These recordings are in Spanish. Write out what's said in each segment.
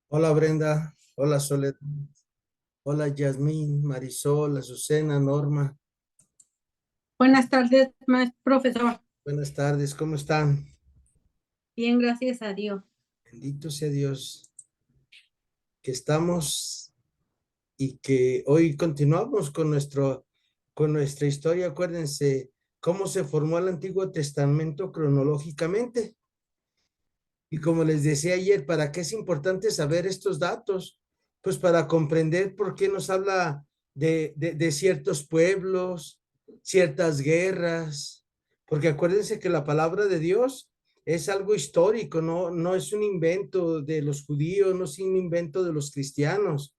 Hola Brenda, hola Soledad, hola Yasmín, Marisol, Azucena, Norma. Buenas tardes, profesor. Buenas tardes, ¿cómo están? Bien, gracias a Dios. Bendito sea Dios que estamos y que hoy continuamos con nuestra historia. Acuérdense cómo se formó el Antiguo Testamento cronológicamente. Y como les decía ayer, ¿para qué es importante saber estos datos? Pues para comprender por qué nos habla de ciertos pueblos, ciertas guerras, porque acuérdense que la palabra de Dios es algo histórico, no es un invento de los judíos, no es un invento de los cristianos.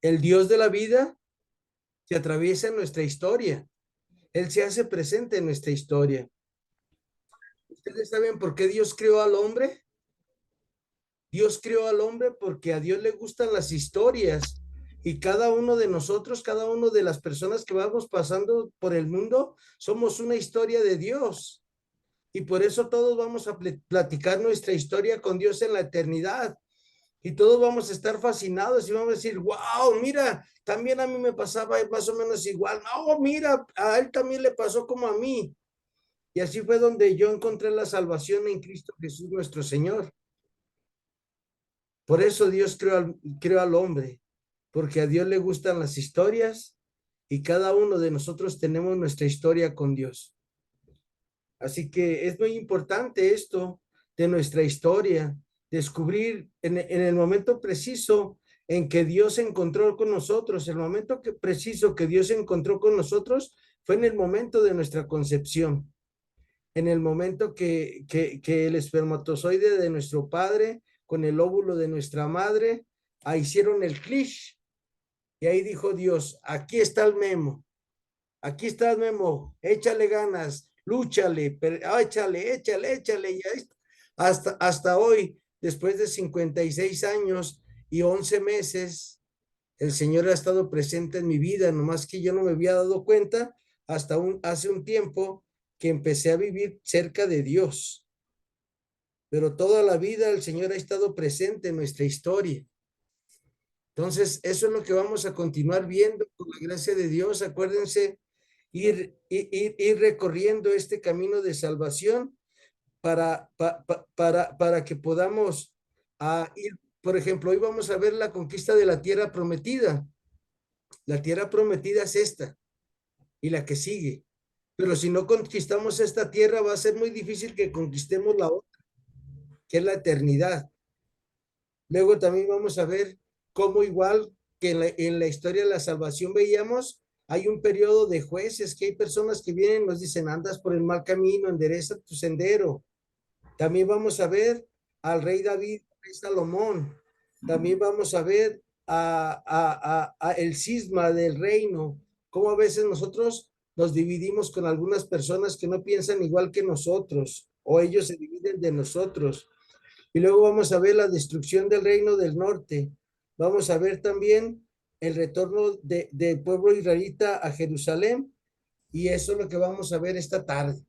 El Dios de la vida se atraviesa en nuestra historia, Él se hace presente en nuestra historia. ¿Ustedes saben por qué Dios creó al hombre? Dios creó al hombre porque a Dios le gustan las historias y cada uno de nosotros, cada uno de las personas que vamos pasando por el mundo, somos una historia de Dios. Y por eso todos vamos a platicar nuestra historia con Dios en la eternidad. Y todos vamos a estar fascinados y vamos a decir, wow, mira, también a mí me pasaba más o menos igual. No, mira, a él también le pasó como a mí. Y así fue donde yo encontré la salvación en Cristo Jesús nuestro Señor. Por eso Dios creó al hombre, porque a Dios le gustan las historias y cada uno de nosotros tenemos nuestra historia con Dios. Así que es muy importante esto de nuestra historia, descubrir en el momento preciso en que Dios se encontró con nosotros, el momento preciso que Dios se encontró con nosotros fue en el momento de nuestra concepción, en el momento que el espermatozoide de nuestro padre con el óvulo de nuestra madre, ahí hicieron el clic y ahí dijo Dios, aquí está el Memo, aquí está el Memo, échale ganas, lúchale, échale, y ahí, hasta hoy, después de 56 años y 11 meses, el Señor ha estado presente en mi vida, nomás que yo no me había dado cuenta hasta hace un tiempo que empecé a vivir cerca de Dios. Pero toda la vida el Señor ha estado presente en nuestra historia. Entonces, eso es lo que vamos a continuar viendo con la gracia de Dios. Acuérdense, ir recorriendo este camino de salvación para que podamos ir, por ejemplo, hoy vamos a ver la conquista de la tierra prometida. La tierra prometida es esta y la que sigue. Pero si no conquistamos esta tierra, va a ser muy difícil que conquistemos la otra, que es la eternidad. Luego también vamos a ver cómo igual que en la historia de la salvación veíamos, hay un periodo de jueces, que hay personas que vienen y nos dicen, andas por el mal camino, endereza tu sendero. También vamos a ver al rey David, al rey Salomón. También vamos a ver a el cisma del reino, cómo a veces nosotros nos dividimos con algunas personas que no piensan igual que nosotros, o ellos se dividen de nosotros. Y luego vamos a ver la destrucción del reino del norte. Vamos a ver también el retorno del pueblo israelita a Jerusalén. Y eso es lo que vamos a ver esta tarde.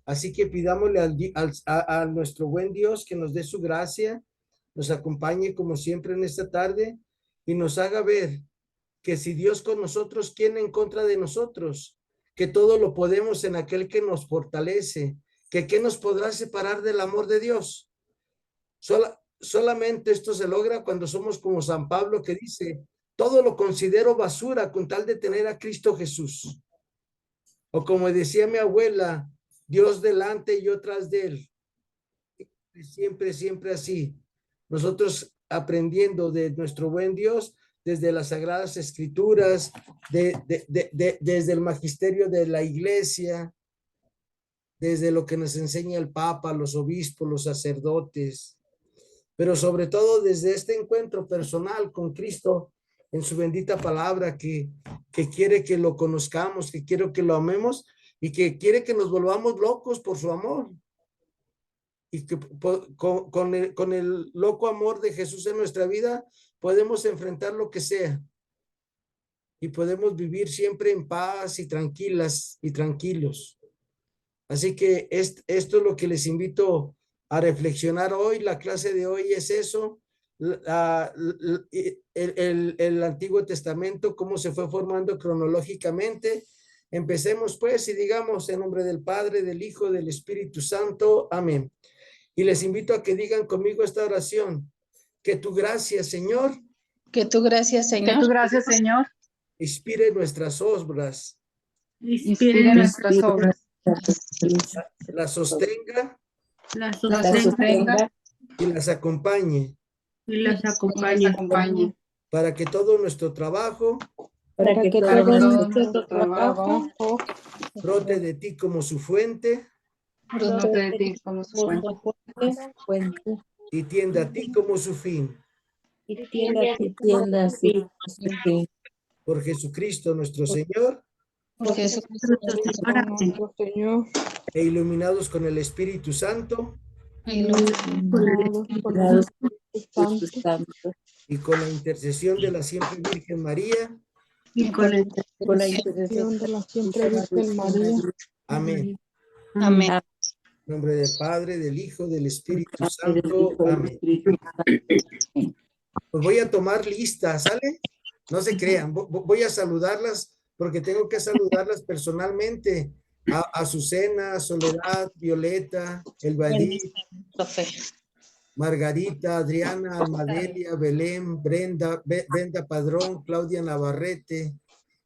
Así que pidámosle a nuestro buen Dios que nos dé su gracia, nos acompañe como siempre en esta tarde y nos haga ver que si Dios con nosotros, ¿quién en contra de nosotros? Que todo lo podemos en aquel que nos fortalece, que qué nos podrá separar del amor de Dios. Solamente esto se logra cuando somos como San Pablo que dice, todo lo considero basura con tal de tener a Cristo Jesús. O como decía mi abuela, Dios delante y yo tras de él. Siempre, siempre así. Nosotros aprendiendo de nuestro buen Dios desde las Sagradas Escrituras, desde el magisterio de la iglesia, desde lo que nos enseña el Papa, los obispos, los sacerdotes, pero sobre todo desde este encuentro personal con Cristo en su bendita palabra que quiere que lo conozcamos, que quiere que lo amemos y que quiere que nos volvamos locos por su amor. Y que con el loco amor de Jesús en nuestra vida podemos enfrentar lo que sea. y podemos vivir siempre en paz y tranquilas y tranquilos. Así que esto es lo que les invito a reflexionar hoy. La clase de hoy es eso, el Antiguo Testamento, cómo se fue formando cronológicamente. Empecemos pues y digamos en nombre del Padre, del Hijo, del Espíritu Santo. Amén. Y les invito a que digan conmigo esta oración. Que tu gracia, Señor, Que tu gracia, Que Señor, tu gracia, Señor, inspire nuestras obras, inspire nuestras obras, las sostenga las la sostenga sostenga y las acompañe, y las y nos acompañe, acompañe, para que todo nuestro trabajo para que para todo que todo nuestro nuestro trabajo brote de ti como su fuente brote de ti como su fuente y tienda a ti como su fin. y tienda así su fin. Por Jesucristo nuestro Señor, Por Jesucristo nuestro Señor, e iluminados con el Espíritu Santo iluminados por el Espíritu Santo y con la intercesión de la siempre Virgen María. y con la con la intercesión de la siempre Virgen María. Amén. Amén. En nombre del Padre, del Hijo, del Espíritu Santo. Amén. Pues voy a tomar lista, ¿sale? No se crean, voy a saludarlas porque tengo que saludarlas personalmente. A Azucena, Soledad, Violeta, Elbaidí, Margarita, Adriana, Almadelia, Belén, Brenda Padrón, Claudia Navarrete,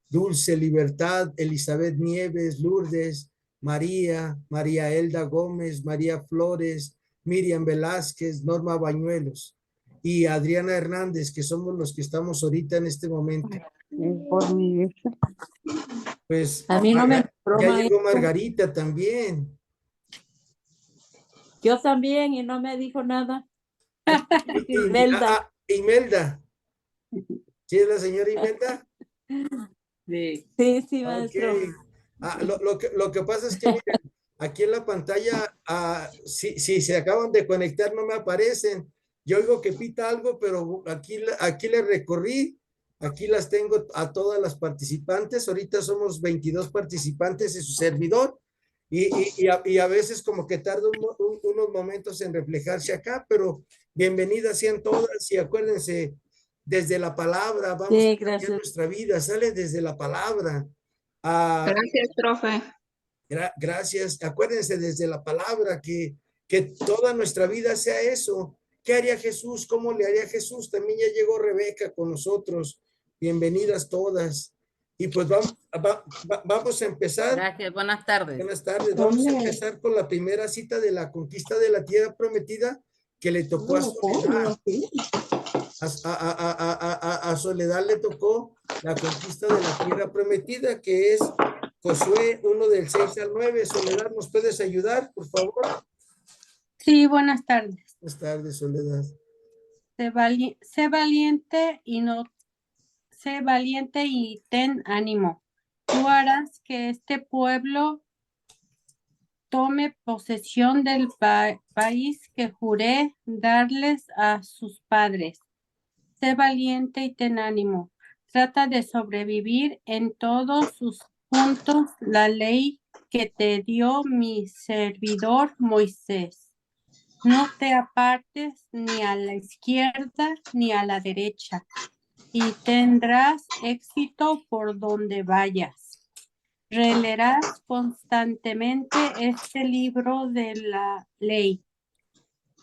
Dulce Libertad, Elizabeth Nieves, Lourdes, María, María Elda Gómez, María Flores, Miriam Velázquez, Norma Bañuelos y Adriana Hernández, que somos los que estamos ahorita en este momento. Por mi Pues a mí no me ya llegó Margarita también. Yo también y no me dijo nada. Imelda. Imelda. ¿Sí es la señora Imelda? Sí, maestro. Okay. Lo que pasa es que miren, aquí en la pantalla, si se acaban de conectar no me aparecen. Yo oigo que pita algo, pero aquí le recorrí, aquí las tengo a todas las participantes. Ahorita somos 22 participantes y su servidor. Y a veces como que tarda unos momentos en reflejarse acá, pero bienvenidas sean todas y acuérdense, desde la palabra vamos a cambiar nuestra vida, sale desde la palabra. Gracias, profe. Gracias. Acuérdense desde la palabra que toda nuestra vida sea eso. ¿Qué haría Jesús? ¿Cómo le haría Jesús? También ya llegó Rebeca con nosotros. Bienvenidas todas. Y pues vamos a empezar. Gracias, buenas tardes. Buenas tardes. Vamos a empezar con la primera cita de la conquista de la tierra prometida que le tocó a Soledad. A Soledad le tocó la conquista de la tierra prometida, que es Josué 1 del 6 al 9. Soledad, ¿nos puedes ayudar, por favor? Sí, buenas tardes. Buenas tardes, Soledad. Sé valiente y ten ánimo. Tú harás que este pueblo tome posesión del país que juré darles a sus padres. Sé valiente y ten ánimo. Trata de sobrevivir en todos sus puntos la ley que te dio mi servidor Moisés. No te apartes ni a la izquierda ni a la derecha, y tendrás éxito por donde vayas. Releerás constantemente este libro de la ley.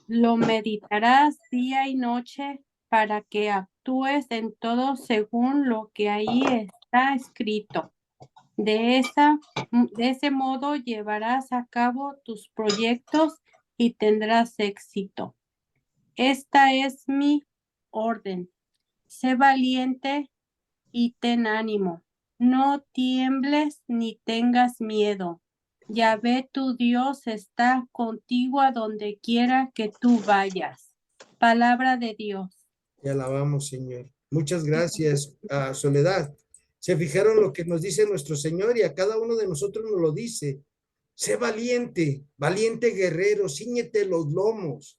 Lo meditarás día y noche para que actúes en todo según lo que ahí está escrito. De ese modo llevarás a cabo tus proyectos y tendrás éxito. Esta es mi orden. Sé valiente y ten ánimo. No tiembles ni tengas miedo. Yahvé tu Dios está contigo a donde quiera que tú vayas. Palabra de Dios. Te alabamos, Señor. Muchas gracias, Soledad. ¿Se fijaron lo que nos dice nuestro Señor? Y a cada uno de nosotros nos lo dice. Sé valiente, valiente guerrero, cíñete los lomos.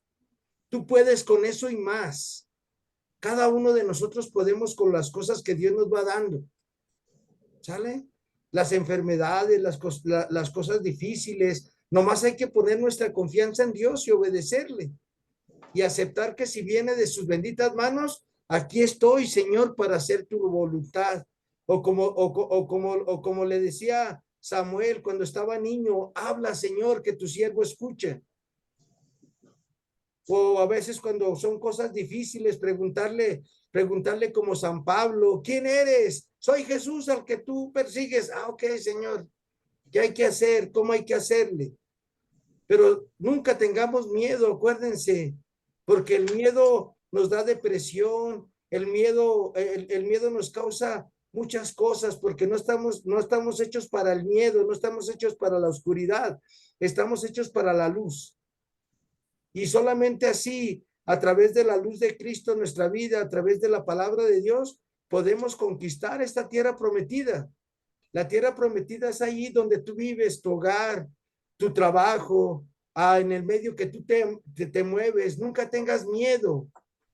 Tú puedes con eso y más. Cada uno de nosotros podemos con las cosas que Dios nos va dando. ¿sale? Las enfermedades, las cosas difíciles, nomás hay que poner nuestra confianza en Dios y obedecerle y aceptar que si viene de sus benditas manos, aquí estoy, Señor, para hacer tu voluntad. O como le decía Samuel cuando estaba niño, habla, Señor, que tu siervo escuche. O a veces cuando son cosas difíciles, preguntarle como San Pablo, ¿quién eres? Soy Jesús al que tú persigues. Ah, ok, Señor, ¿qué hay que hacer? ¿Cómo hay que hacerle? Pero nunca tengamos miedo, acuérdense, porque el miedo nos da depresión, el miedo nos causa muchas cosas, porque no estamos hechos para el miedo, no estamos hechos para la oscuridad, estamos hechos para la luz. Y solamente así, a través de la luz de Cristo en nuestra vida, a través de la palabra de Dios, podemos conquistar esta tierra prometida. La tierra prometida es ahí donde tú vives, tu hogar, tu trabajo, en el medio que tú te mueves. Nunca tengas miedo.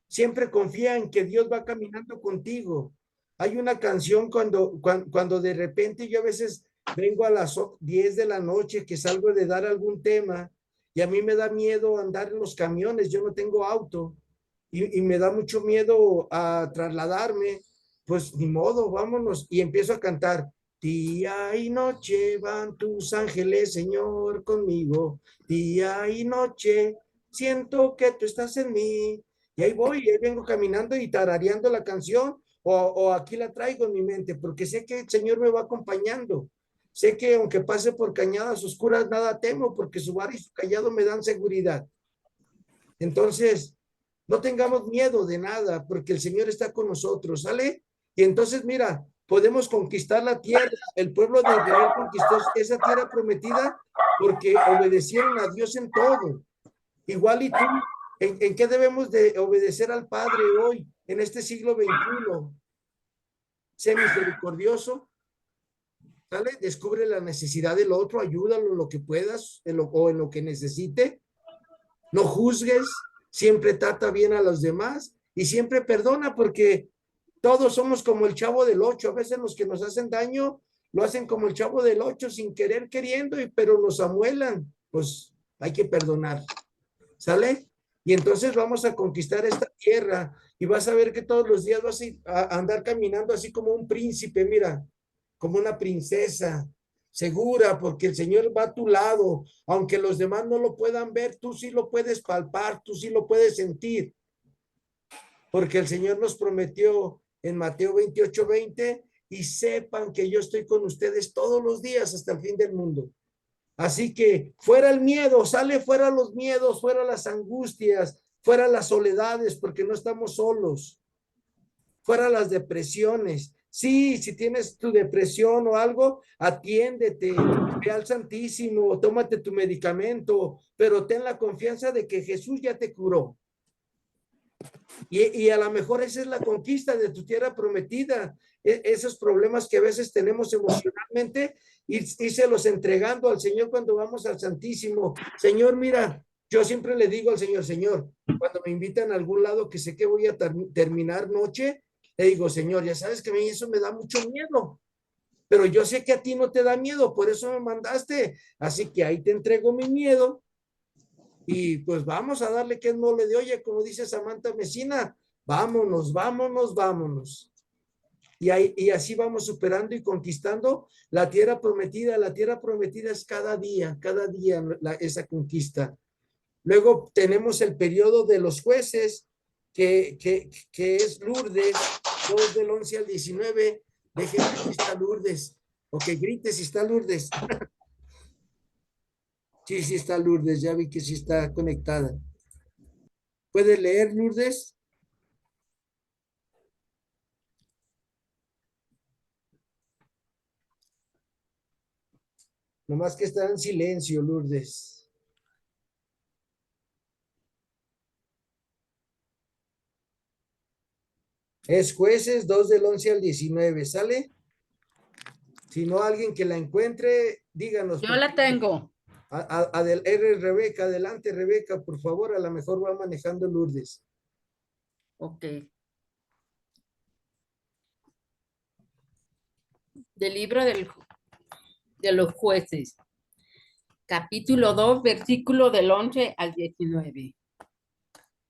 Siempre confía en que Dios va caminando contigo. Hay una canción cuando de repente yo a veces vengo a las 10 de la noche que salgo de dar algún tema y a mí me da miedo andar en los camiones, yo no tengo auto y me da mucho miedo a trasladarme, pues ni modo, vámonos y empiezo a cantar. Día y noche van tus ángeles, Señor, conmigo. Día y noche siento que tú estás en mí. Y ahí voy, y ahí vengo caminando y tarareando la canción, o aquí la traigo en mi mente, porque sé que el Señor me va acompañando. Sé que aunque pase por cañadas oscuras, nada temo, porque su vara y su callado me dan seguridad. Entonces, no tengamos miedo de nada, porque el Señor está con nosotros, ¿sale? Y entonces, mira, podemos conquistar la tierra. El pueblo de Israel conquistó esa tierra prometida porque obedecieron a Dios en todo. Igual y tú, ¿en qué debemos de obedecer al Padre hoy, en este siglo XXI? Sé misericordioso, ¿sale? Descubre la necesidad del otro, ayúdalo en lo que puedas o en lo que necesite. No juzgues, siempre trata bien a los demás y siempre perdona, porque todos somos como el Chavo del Ocho. A veces los que nos hacen daño lo hacen como el Chavo del Ocho, sin querer, queriendo, pero nos amuelan. Pues hay que perdonar, ¿sale? Y entonces vamos a conquistar esta tierra y vas a ver que todos los días vas a andar caminando así como un príncipe, mira, como una princesa, segura, porque el Señor va a tu lado. Aunque los demás no lo puedan ver, tú sí lo puedes palpar, tú sí lo puedes sentir, porque el Señor nos prometió en Mateo 28:20, y sepan que yo estoy con ustedes todos los días hasta el fin del mundo. Así que fuera el miedo, sale fuera los miedos, fuera las angustias, fuera las soledades, porque no estamos solos, fuera las depresiones. Sí, si tienes tu depresión o algo, atiéndete, ve al Santísimo, tómate tu medicamento, pero ten la confianza de que Jesús ya te curó. Y a lo mejor esa es la conquista de tu tierra prometida. Esos problemas que a veces tenemos emocionalmente, los entregando al Señor cuando vamos al Santísimo. Señor, mira, yo siempre le digo al Señor, Señor, cuando me invitan a algún lado que sé que voy a terminar noche, le digo, Señor, ya sabes que a mí eso me da mucho miedo, pero yo sé que a ti no te da miedo, por eso me mandaste. Así que ahí te entrego mi miedo y pues vamos a darle que es mole de olla, como dice Samantha Mesina, vámonos, vámonos, vámonos. Y así vamos superando y conquistando la tierra prometida. La tierra prometida es cada día esa conquista. Luego tenemos el periodo de los jueces, que es Lourdes, 2 del 11 al 19. Déjenme si está Lourdes, o que grite si está Lourdes. Sí, sí está Lourdes, ya vi que sí está conectada. ¿Puede leer, Lourdes? Nomás que está en silencio, Lourdes. Es Jueces 2 del 11 al 19, ¿sale? Si no, alguien que la encuentre, díganos. Yo la tengo. Rebeca, adelante, Rebeca, por favor, a lo mejor va manejando Lourdes. Ok. Del libro de los jueces, capítulo 2, versículo del 11 al 19.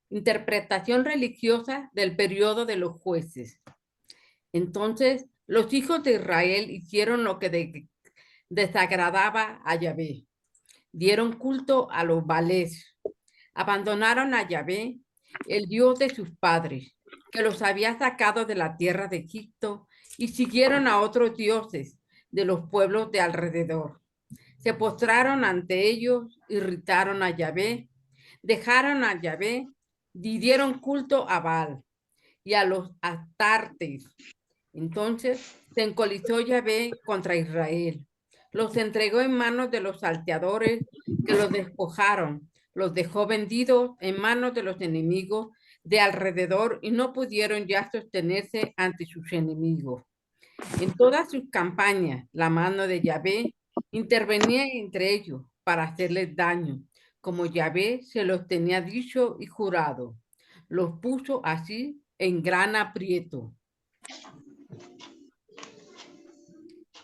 Interpretación religiosa del periodo de los jueces. Entonces, los hijos de Israel hicieron lo que desagradaba a Yahvé. Dieron culto a los Baales. Abandonaron a Yahvé, el Dios de sus padres, que los había sacado de la tierra de Egipto, y siguieron a otros dioses de los pueblos de alrededor. Se postraron ante ellos, irritaron a Yahvé, dejaron a Yahvé, y dieron culto a Baal y a los astartes. Entonces se encolizó Yahvé contra Israel. Los entregó en manos de los salteadores que los despojaron. Los dejó vendidos en manos de los enemigos de alrededor y no pudieron ya sostenerse ante sus enemigos. En todas sus campañas, la mano de Yahvé intervenía entre ellos para hacerles daño, como Yahvé se los tenía dicho y jurado. Los puso así en gran aprieto.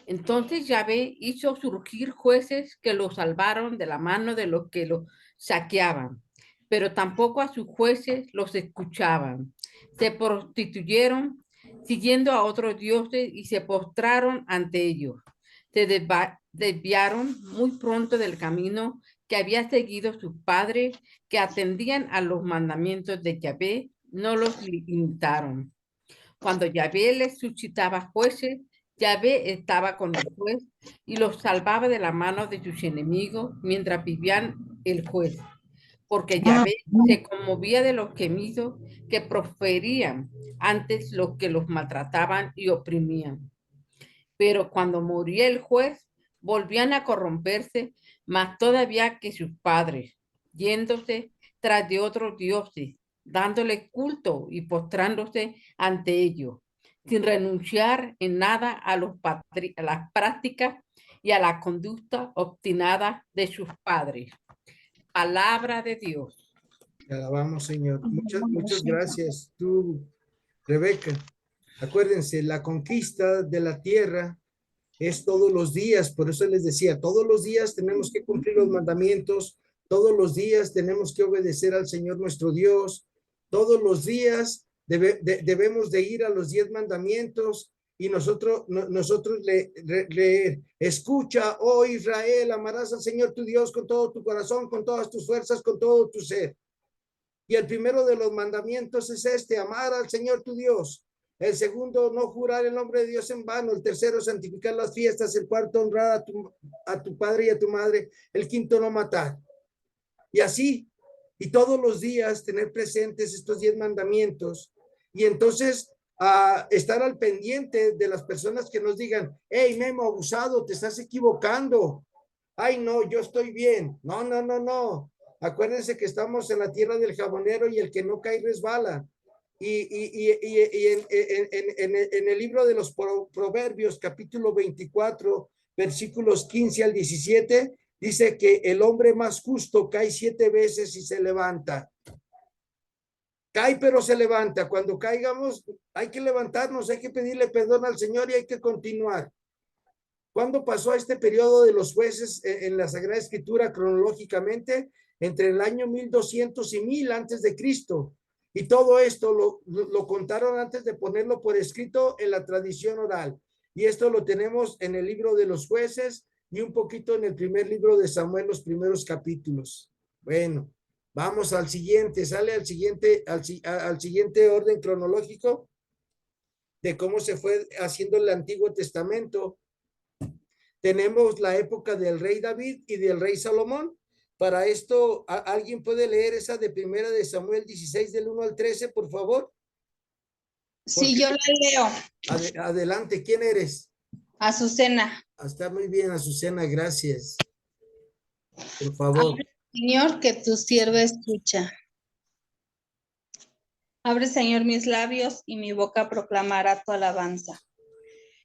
Entonces Yahvé hizo surgir jueces que los salvaron de la mano de los que los saqueaban, pero tampoco a sus jueces los escuchaban. Se prostituyeron siguiendo a otros dioses y se postraron ante ellos. Se desviaron muy pronto del camino que había seguido sus padres, que atendían a los mandamientos de Yahvé, no los imitaron. Cuando Yahvé les suscitaba jueces, Yahvé estaba con el juez y los salvaba de la mano de sus enemigos mientras vivían el juez, porque Yahvé se conmovía de los gemidos que proferían antes los que los maltrataban y oprimían. Pero cuando moría el juez, volvían a corromperse más todavía que sus padres, yéndose tras de otros dioses, dándole culto y postrándose ante ellos, sin renunciar en nada a las prácticas y a la conducta obstinada de sus padres. Palabra de Dios. Te alabamos, Señor. Muchas gracias, tú, Rebeca. Acuérdense, la conquista de la tierra es todos los días, por eso les decía, todos los días tenemos que cumplir los mandamientos, todos los días tenemos que obedecer al Señor nuestro Dios, todos los días debemos de ir a los 10 mandamientos y nosotros le escucha, oh Israel, amarás al Señor tu Dios con todo tu corazón, con todas tus fuerzas, con todo tu ser. Y el primero de los mandamientos es este, amar al Señor tu Dios. El segundo, no jurar el nombre de Dios en vano. El tercero, santificar las fiestas. El cuarto, honrar a tu padre y a tu madre. El quinto, no matar. Y así, y todos los días tener presentes estos 10 mandamientos. Y entonces, estar al pendiente de las personas que nos digan, hey, Memo, abusado, te estás equivocando. Ay, no, yo estoy bien. No. Acuérdense que estamos en la tierra del jabonero y el que no cae resbala. Y en el libro de los Proverbios, capítulo 24, versículos 15 al 17, dice que el hombre más justo cae 7 veces y se levanta. Cae, pero se levanta. Cuando caigamos, hay que levantarnos, hay que pedirle perdón al Señor y hay que continuar. ¿Cuándo pasó este periodo de los jueces en la Sagrada Escritura cronológicamente? Entre el año 1200 y 1000 antes de Cristo. Y todo esto lo contaron antes de ponerlo por escrito en la tradición oral. Y esto lo tenemos en el libro de los jueces y un poquito en el primer libro de Samuel, los primeros capítulos. Bueno, vamos al siguiente, sale al siguiente orden cronológico de cómo se fue haciendo el Antiguo Testamento. Tenemos la época del rey David y del rey Salomón. Para esto, ¿alguien puede leer esa de primera de Samuel 16 del 1 al 13, por favor? Sí, yo la leo. Adelante, ¿quién eres? Azucena. Está muy bien, Azucena, gracias. Por favor. Abre, Señor, que tu sierva escucha. Abre, Señor, mis labios y mi boca proclamará tu alabanza.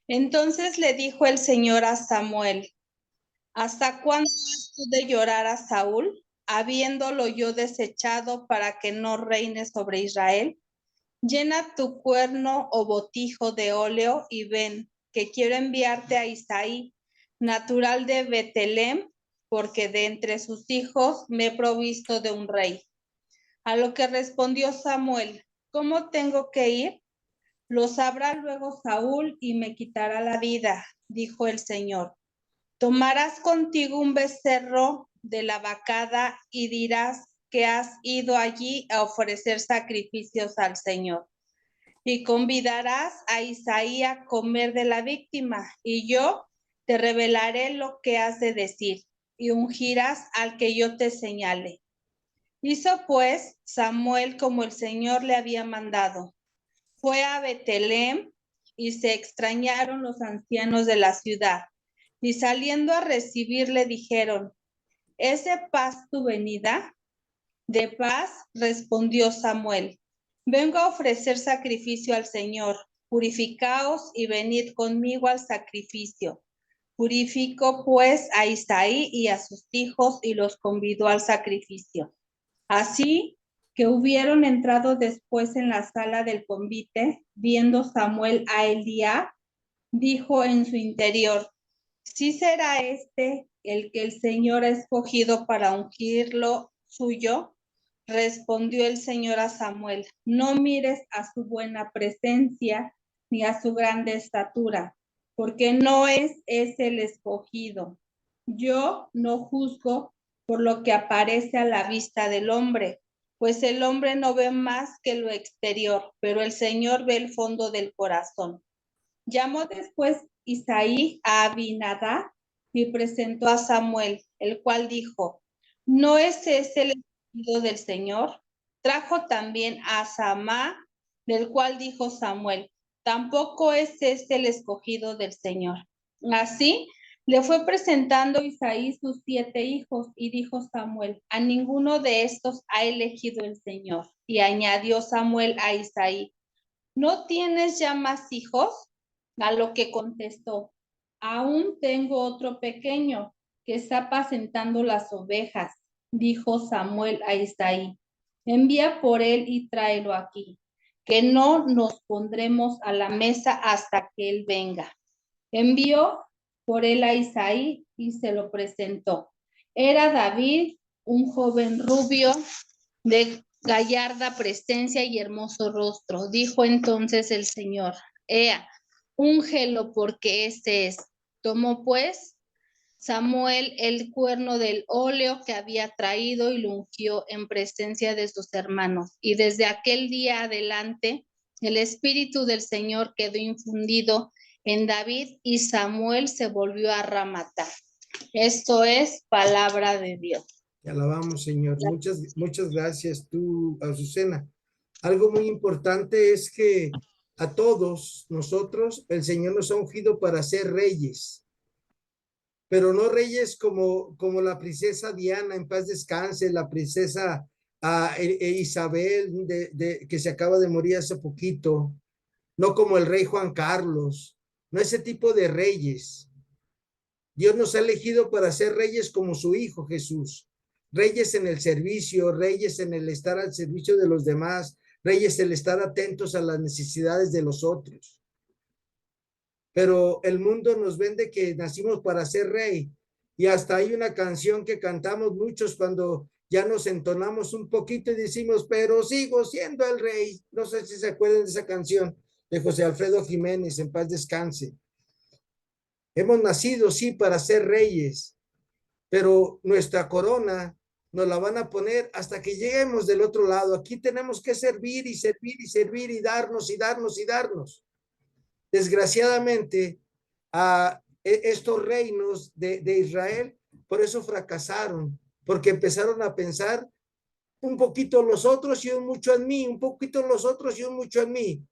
Entonces le dijo el Señor a Samuel, ¿hasta cuándo has tú de llorar a Saúl, habiéndolo yo desechado para que no reine sobre Israel? Llena tu cuerno o botijo de óleo y ven, que quiero enviarte a Isaí, natural de Betlem, porque de entre sus hijos me he provisto de un rey. A lo que respondió Samuel, ¿cómo tengo que ir? Lo sabrá luego Saúl y me quitará la vida, dijo el Señor. Tomarás contigo un becerro de la vacada y dirás que has ido allí a ofrecer sacrificios al Señor. Y convidarás a Isaí a comer de la víctima, y yo te revelaré lo que has de decir, y ungirás al que yo te señale. Hizo pues Samuel como el Señor le había mandado. Fue a Betlem y se extrañaron los ancianos de la ciudad. Y saliendo a recibirle dijeron, ¿es de paz tu venida? De paz, respondió Samuel. Vengo a ofrecer sacrificio al Señor. Purificaos y venid conmigo al sacrificio. Purificó pues a Isaí y a sus hijos y los convidó al sacrificio. Así que hubieron entrado después en la sala del convite, viendo Samuel a Eliab, dijo en su interior, ¿sí será este el que el Señor ha escogido para ungirlo suyo? Respondió el Señor a Samuel, no mires a su buena presencia ni a su grande estatura, porque no es ese el escogido. Yo no juzgo por lo que aparece a la vista del hombre, pues el hombre no ve más que lo exterior, pero el Señor ve el fondo del corazón. Llamó después Isaí a Abinadab y presentó a Samuel, el cual dijo, ¿no es ese el escogido del Señor? Trajo también a Samá, del cual dijo Samuel, tampoco es este el escogido del Señor. Así le fue presentando Isaí sus 7 hijos y dijo Samuel, a ninguno de estos ha elegido el Señor. Y añadió Samuel a Isaí, ¿no tienes ya más hijos? A lo que contestó, aún tengo otro pequeño que está apacentando las ovejas, dijo Samuel a Isaí. Envía por él y tráelo aquí, que no nos pondremos a la mesa hasta que él venga. Envió por él a Isaí y se lo presentó. Era David, un joven rubio de gallarda presencia y hermoso rostro. Dijo entonces el Señor, Ea, úngelo porque este es. Tomó pues Samuel el cuerno del óleo que había traído y lo ungió en presencia de sus hermanos. Y desde aquel día adelante, el Espíritu del Señor quedó infundido en David y Samuel se volvió a Ramatá. Esto es palabra de Dios. Te alabamos, Señor. Muchas gracias tú, Azucena. Algo muy importante es que a todos nosotros el Señor nos ha ungido para ser reyes, pero no reyes como la princesa Diana, en paz descanse, la princesa Isabel, que se acaba de morir hace poquito, no como el rey Juan Carlos, no ese tipo de reyes. Dios nos ha elegido para ser reyes como su Hijo Jesús, reyes en el servicio, reyes en el estar al servicio de los demás, reyes en el estar atentos a las necesidades de los otros. Pero el mundo nos vende que nacimos para ser rey, y hasta hay una canción que cantamos muchos cuando ya nos entonamos un poquito y decimos, pero sigo siendo el rey. No sé si se acuerdan de esa canción de José Alfredo Jiménez, en paz descanse. Hemos nacido, sí, para ser reyes, pero nuestra corona nos la van a poner hasta que lleguemos del otro lado. Aquí tenemos que servir y servir y servir y darnos y darnos y darnos. Desgraciadamente, a estos reinos de Israel, por eso fracasaron, porque empezaron a pensar un poquito los otros y un mucho en mí, un poquito los otros y un mucho en mí.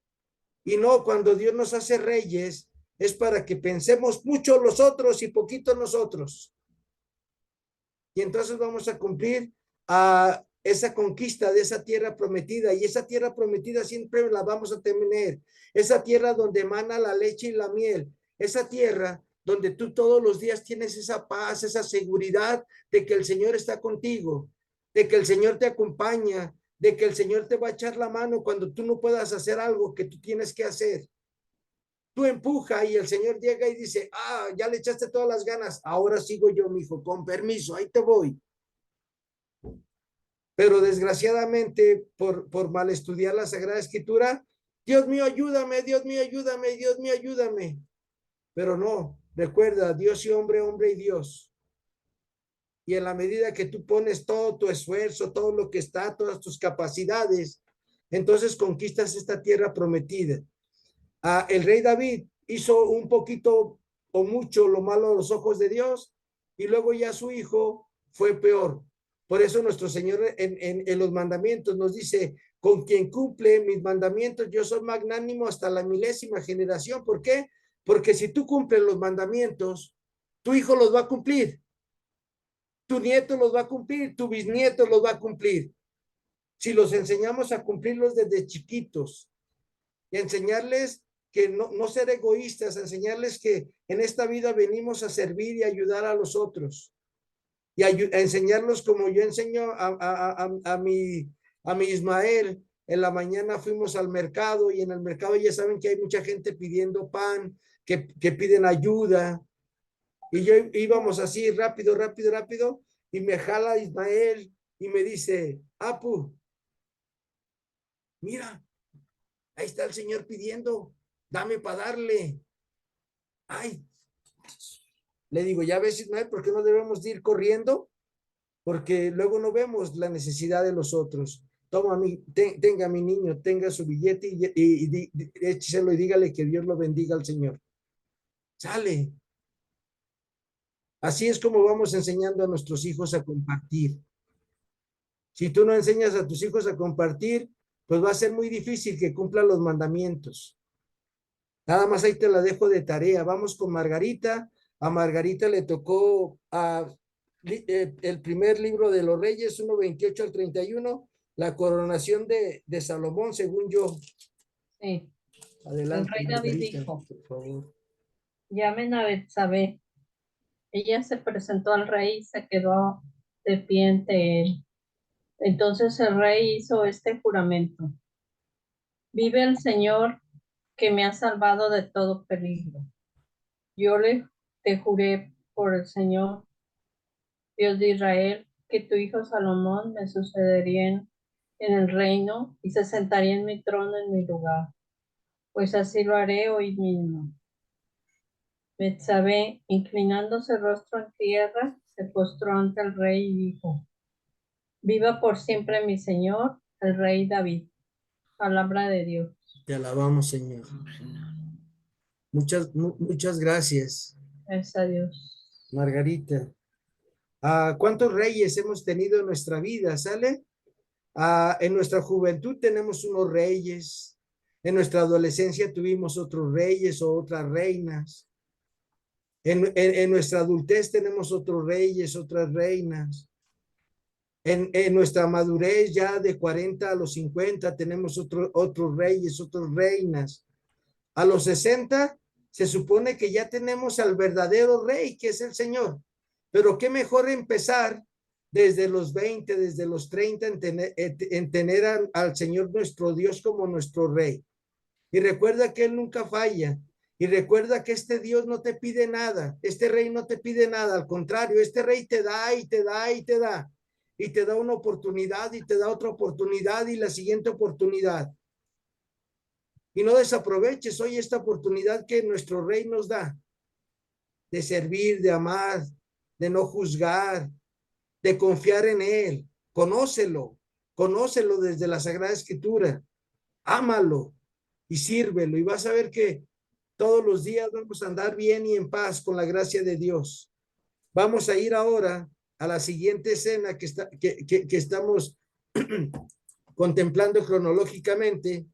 Y no, cuando Dios nos hace reyes, es para que pensemos mucho los otros y poquito nosotros. Y entonces vamos a cumplir a esa conquista de esa tierra prometida, y esa tierra prometida siempre la vamos a tener, esa tierra donde emana la leche y la miel, esa tierra donde tú todos los días tienes esa paz, esa seguridad de que el Señor está contigo, de que el Señor te acompaña, de que el Señor te va a echar la mano cuando tú no puedas hacer algo que tú tienes que hacer. tú empuja y el Señor llega y dice, ah, ya le echaste todas las ganas, ahora sigo yo, mijo, con permiso, ahí te voy. Pero desgraciadamente, por mal estudiar la Sagrada Escritura, Dios mío, ayúdame, Dios mío, ayúdame, Dios mío, ayúdame. Pero no, recuerda, Dios y hombre, hombre y Dios. Y en la medida que tú pones todo tu esfuerzo, todo lo que está, todas tus capacidades, entonces conquistas esta tierra prometida. El rey David hizo un poquito o mucho lo malo a los ojos de Dios y luego ya su hijo fue peor. Por eso nuestro Señor en los mandamientos nos dice, con quien cumple mis mandamientos, yo soy magnánimo hasta la milésima generación. ¿Por qué? Porque si tú cumples los mandamientos, tu hijo los va a cumplir, tu nieto los va a cumplir, tu bisnieto los va a cumplir. Si los enseñamos a cumplirlos desde chiquitos y enseñarles que no ser egoístas, enseñarles que en esta vida venimos a servir y ayudar a los otros y a enseñarlos como yo enseño a mi Ismael. En la mañana fuimos al mercado y en el mercado ya saben que hay mucha gente pidiendo pan, que piden ayuda. Y yo íbamos así rápido, rápido, rápido y me jala Ismael y me dice, Apu, mira, ahí está el Señor pidiendo, dame para darle. Ay, le digo, ya ves, Ismael, ¿por qué no debemos de ir corriendo? Porque luego no vemos la necesidad de los otros. Toma, tenga mi niño, tenga su billete y écheselo y dígale que Dios lo bendiga al Señor. Sale. Así es como vamos enseñando a nuestros hijos a compartir. Si tú no enseñas a tus hijos a compartir, pues va a ser muy difícil que cumplan los mandamientos. Nada más ahí te la dejo de tarea. Vamos con Margarita. A Margarita le tocó el primer libro de los Reyes, 1:28 al 31, la coronación de Salomón, según yo. Sí. Adelante, El rey David Margarita, dijo, por favor. llamen a Betsabé. Ella se presentó al rey y se quedó de pie ante él. Entonces el rey hizo este juramento. Vive el Señor que me ha salvado de todo peligro. Yo te juré por el Señor, Dios de Israel, que tu hijo Salomón me sucedería en el reino y se sentaría en mi trono en mi lugar. Pues así lo haré hoy mismo. Betsabé, inclinándose rostro en tierra, se postró ante el rey y dijo, viva por siempre mi Señor, el rey David. Palabra de Dios. Te alabamos, Señor. Muchas gracias, Gracias a Dios. Margarita. ¿Cuántos reyes hemos tenido en nuestra vida? ¿Sale? En nuestra juventud tenemos unos reyes. En nuestra adolescencia tuvimos otros reyes o otras reinas. En nuestra adultez tenemos otros reyes, otras reinas. En nuestra madurez ya de 40 a los 50 tenemos otros reyes, otras reinas. A los 60 se supone que ya tenemos al verdadero rey, que es el Señor. Pero qué mejor empezar desde los 20, desde los 30 en tener al Señor nuestro Dios como nuestro rey. Y recuerda que Él nunca falla. Y recuerda que este Dios no te pide nada. Este rey no te pide nada. Al contrario, este rey te da y te da y te da. Y te da una oportunidad y te da otra oportunidad y la siguiente oportunidad. Y no desaproveches hoy esta oportunidad que nuestro rey nos da. De servir, de amar, de no juzgar, de confiar en Él. Conócelo desde la Sagrada Escritura. Ámalo y sírvelo y vas a ver que todos los días vamos a andar bien y en paz con la gracia de Dios. Vamos a ir ahora a la siguiente escena que estamos contemplando cronológicamente.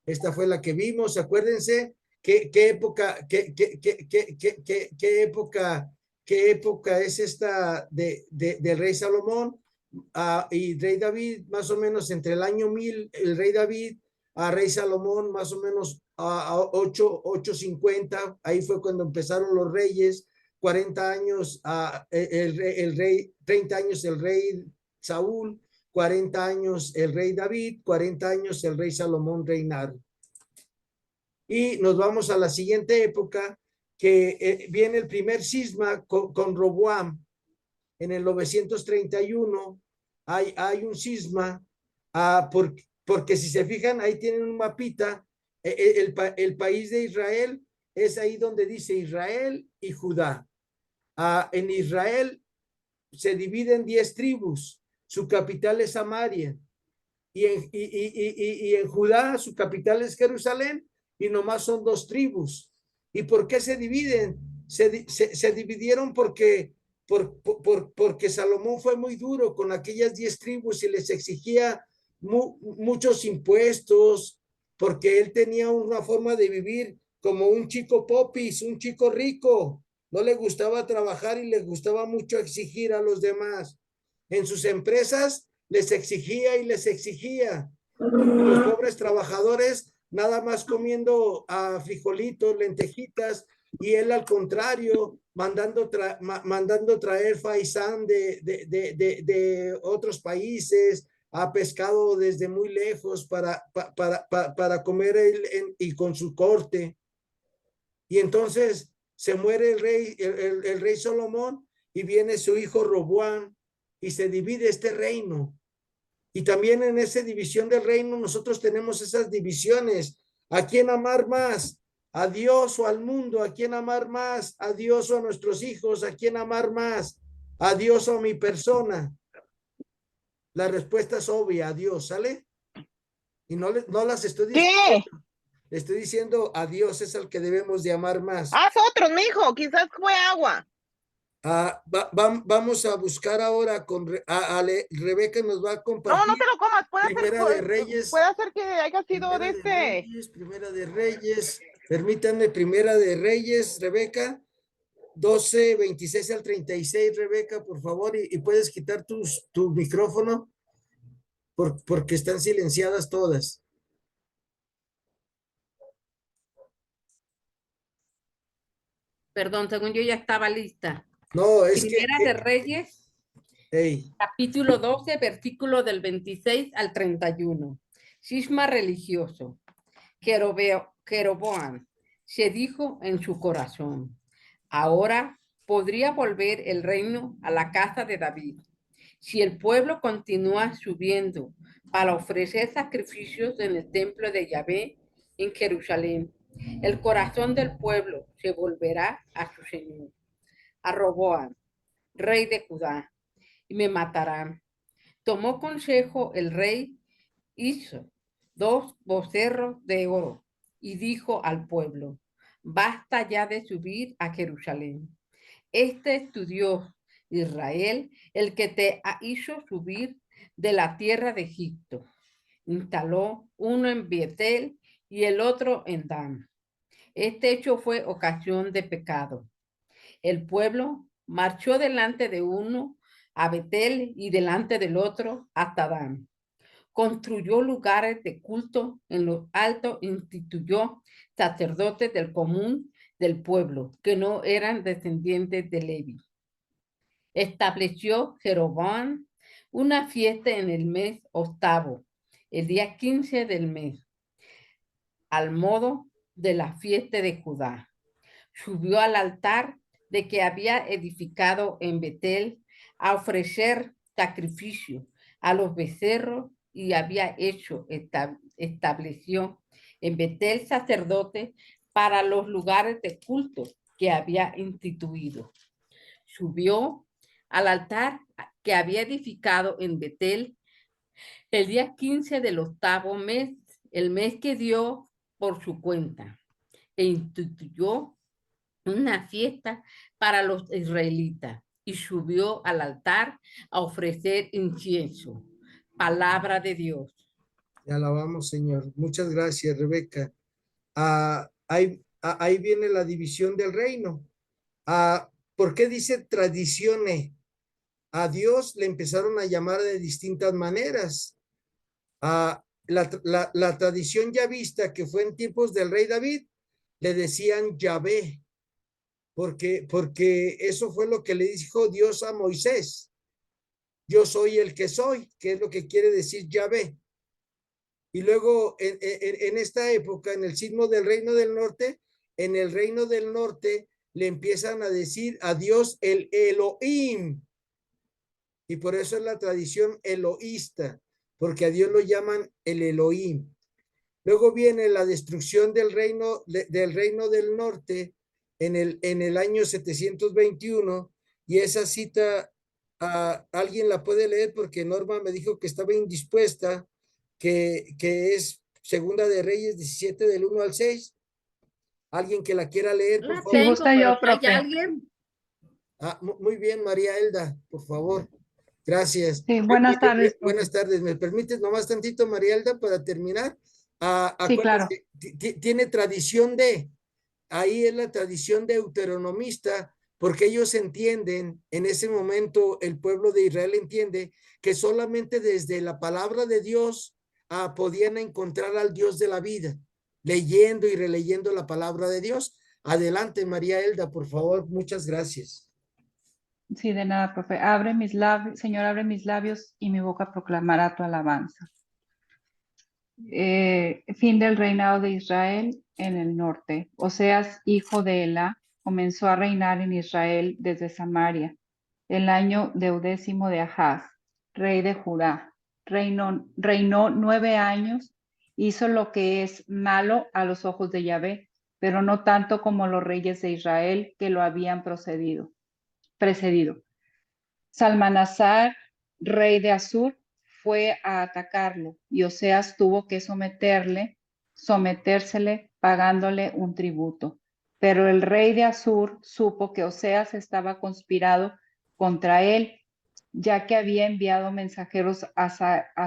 Esta fue la que vimos. Acuérdense qué época es esta del rey Salomón y rey David, más o menos entre el año 1000, el rey David a rey Salomón, más o menos a 850. Ahí fue cuando empezaron los reyes. 40 años el rey, 30 años el rey Saúl, 40 años el rey David, 40 años el rey Salomón reinar. Y nos vamos a la siguiente época, que viene el primer cisma con Roboam. En el 931 hay un cisma, porque si se fijan, ahí tienen un mapita, el país de Israel es ahí donde dice Israel y Judá. En Israel se divide en 10 tribus, su capital es Samaria, y en Judá su capital es Jerusalén, y nomás son 2 tribus. ¿Y por qué se dividen? Se dividieron porque Salomón fue muy duro con aquellas 10 tribus y les exigía muchos impuestos, porque él tenía una forma de vivir como un chico popis, un chico rico. No le gustaba trabajar y le gustaba mucho exigir a los demás. En sus empresas les exigía y les exigía. Los pobres trabajadores nada más comiendo frijolitos, lentejitas, y él al contrario, mandando traer faisán de otros países, a pescado desde muy lejos para comer él y con su corte. Y entonces se muere el rey Salomón y viene su hijo Roboam y se divide este reino. Y también en esa división del reino nosotros tenemos esas divisiones. ¿A quién amar más? ¿A Dios o al mundo? ¿A quién amar más? ¿A Dios o a nuestros hijos? ¿A quién amar más? ¿A Dios o a mi persona? La respuesta es obvia, a Dios, ¿sale? Y no las estoy diciendo. ¿Qué? Estoy diciendo a Dios es al que debemos de amar más. Haz otros, mijo, quizás fue agua. Vamos a buscar ahora con Rebeca, nos va a compartir. No te lo comas, Primera de Reyes. puede ser que haya sido de este. Primera de Reyes, permítanme, Primera de Reyes, Rebeca, 12, 26 al 36, Rebeca, por favor, y puedes quitar tu micrófono, porque están silenciadas todas. Perdón, según yo ya estaba lista. No, es Primera que... de Reyes, capítulo 12, versículo del 26 al 31. Cisma religioso. Jeroboam se dijo en su corazón, ahora podría volver el reino a la casa de David. Si el pueblo continúa subiendo para ofrecer sacrificios en el templo de Yahvé en Jerusalén, el corazón del pueblo se volverá a su señor, a Roboam, rey de Judá, y me matarán. Tomó consejo el rey, hizo 2 becerros de oro y dijo al pueblo, basta ya de subir a Jerusalén. Este es tu Dios, Israel, el que te hizo subir de la tierra de Egipto. Instaló uno en Betel y el otro en Dan. Este hecho fue ocasión de pecado. El pueblo marchó delante de uno a Betel y delante del otro hasta Dan. Construyó lugares de culto en los altos, instituyó sacerdotes del común del pueblo, que no eran descendientes de Levi. Estableció Jeroboam una fiesta en el mes 8, el día 15 del mes, al modo de la fiesta de Judá. Subió al altar de que había edificado en Betel a ofrecer sacrificio a los becerros y había estableció en Betel sacerdotes para los lugares de culto que había instituido. Subió al altar que había edificado en Betel el día 15 del 8 mes, el mes que dio por su cuenta, e instituyó una fiesta para los israelitas y subió al altar a ofrecer incienso. Palabra de Dios. Te alabamos, Señor. Muchas gracias, Rebeca. Ahí viene la división del reino. ¿Por qué dice tradiciones? A Dios le empezaron a llamar de distintas maneras. La tradición ya vista, que fue en tiempos del rey David, le decían Yahvé, porque eso fue lo que le dijo Dios a Moisés. Yo soy el que soy, que es lo que quiere decir Yahvé. Y luego en esta época, en el sismo del reino del norte, en el reino del norte le empiezan a decir a Dios el Elohim. Y por eso es la tradición eloísta, porque a Dios lo llaman el Elohim. Luego viene la destrucción del reino del norte en el año 721, y esa cita alguien la puede leer porque Norma me dijo que estaba indispuesta, que es Segunda de Reyes 17 del 1 al 6. Alguien que la quiera leer, por La favor. tengo, gusta pero yo, si hay profe. alguien. Muy bien, María Elda, por favor. Gracias. Sí, buenas tardes, profe. Buenas tardes. ¿Me permites nomás tantito, María Elda, para terminar? Sí, claro. Tiene tradición ahí es la tradición deuteronomista, porque ellos entienden, en ese momento el pueblo de Israel entiende que solamente desde la palabra de Dios podían encontrar al Dios de la vida, leyendo y releyendo la palabra de Dios. Adelante, María Elda, por favor. Muchas gracias. Sí, de nada, profe. Abre mis labios, Señor, abre mis labios y mi boca proclamará tu alabanza. Fin del reinado de Israel en el norte. Oseas, hijo de Ela, comenzó a reinar en Israel desde Samaria, el año 10º de Ahaz, rey de Judá. Reinó 9 años, hizo lo que es malo a los ojos de Yahvé, pero no tanto como los reyes de Israel que lo habían precedido. Salmanasar, rey de Asur, fue a atacarlo y Oseas tuvo que sometérsele pagándole un tributo. Pero el rey de Asur supo que Oseas estaba conspirado contra él, ya que había enviado mensajeros a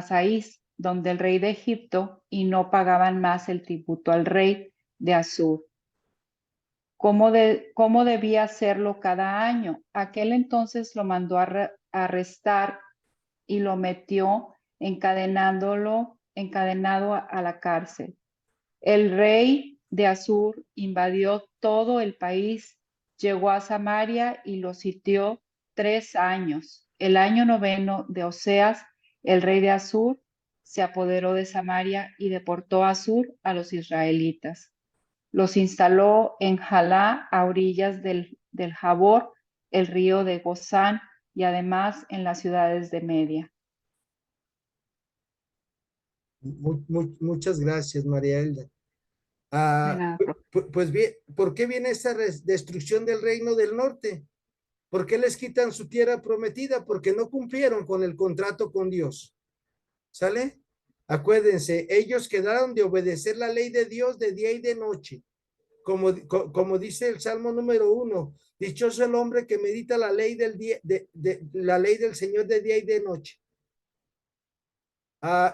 Saís, donde el rey de Egipto, y no pagaban más el tributo al rey de Asur. ¿Cómo debía hacerlo cada año? Aquel entonces lo mandó a arrestar y lo metió encadenado a la cárcel. El rey de Asur invadió todo el país, llegó a Samaria y lo sitió 3 años. El año 9 de Oseas, el rey de Asur se apoderó de Samaria y deportó a Asur a los israelitas. Los instaló en Jalá, a orillas del Jabor, el río de Gozán, y además en las ciudades de Media. Muchas gracias, María Elda. De nada, profe. Pues bien, ¿por qué viene esta destrucción del reino del norte? ¿Por qué les quitan su tierra prometida? Porque no cumplieron con el contrato con Dios. ¿Sale? Acuérdense, ellos quedaron de obedecer la ley de Dios de día y de noche. Como dice el Salmo número 1, dichoso el hombre que medita la ley del día, la ley del Señor de día y de noche.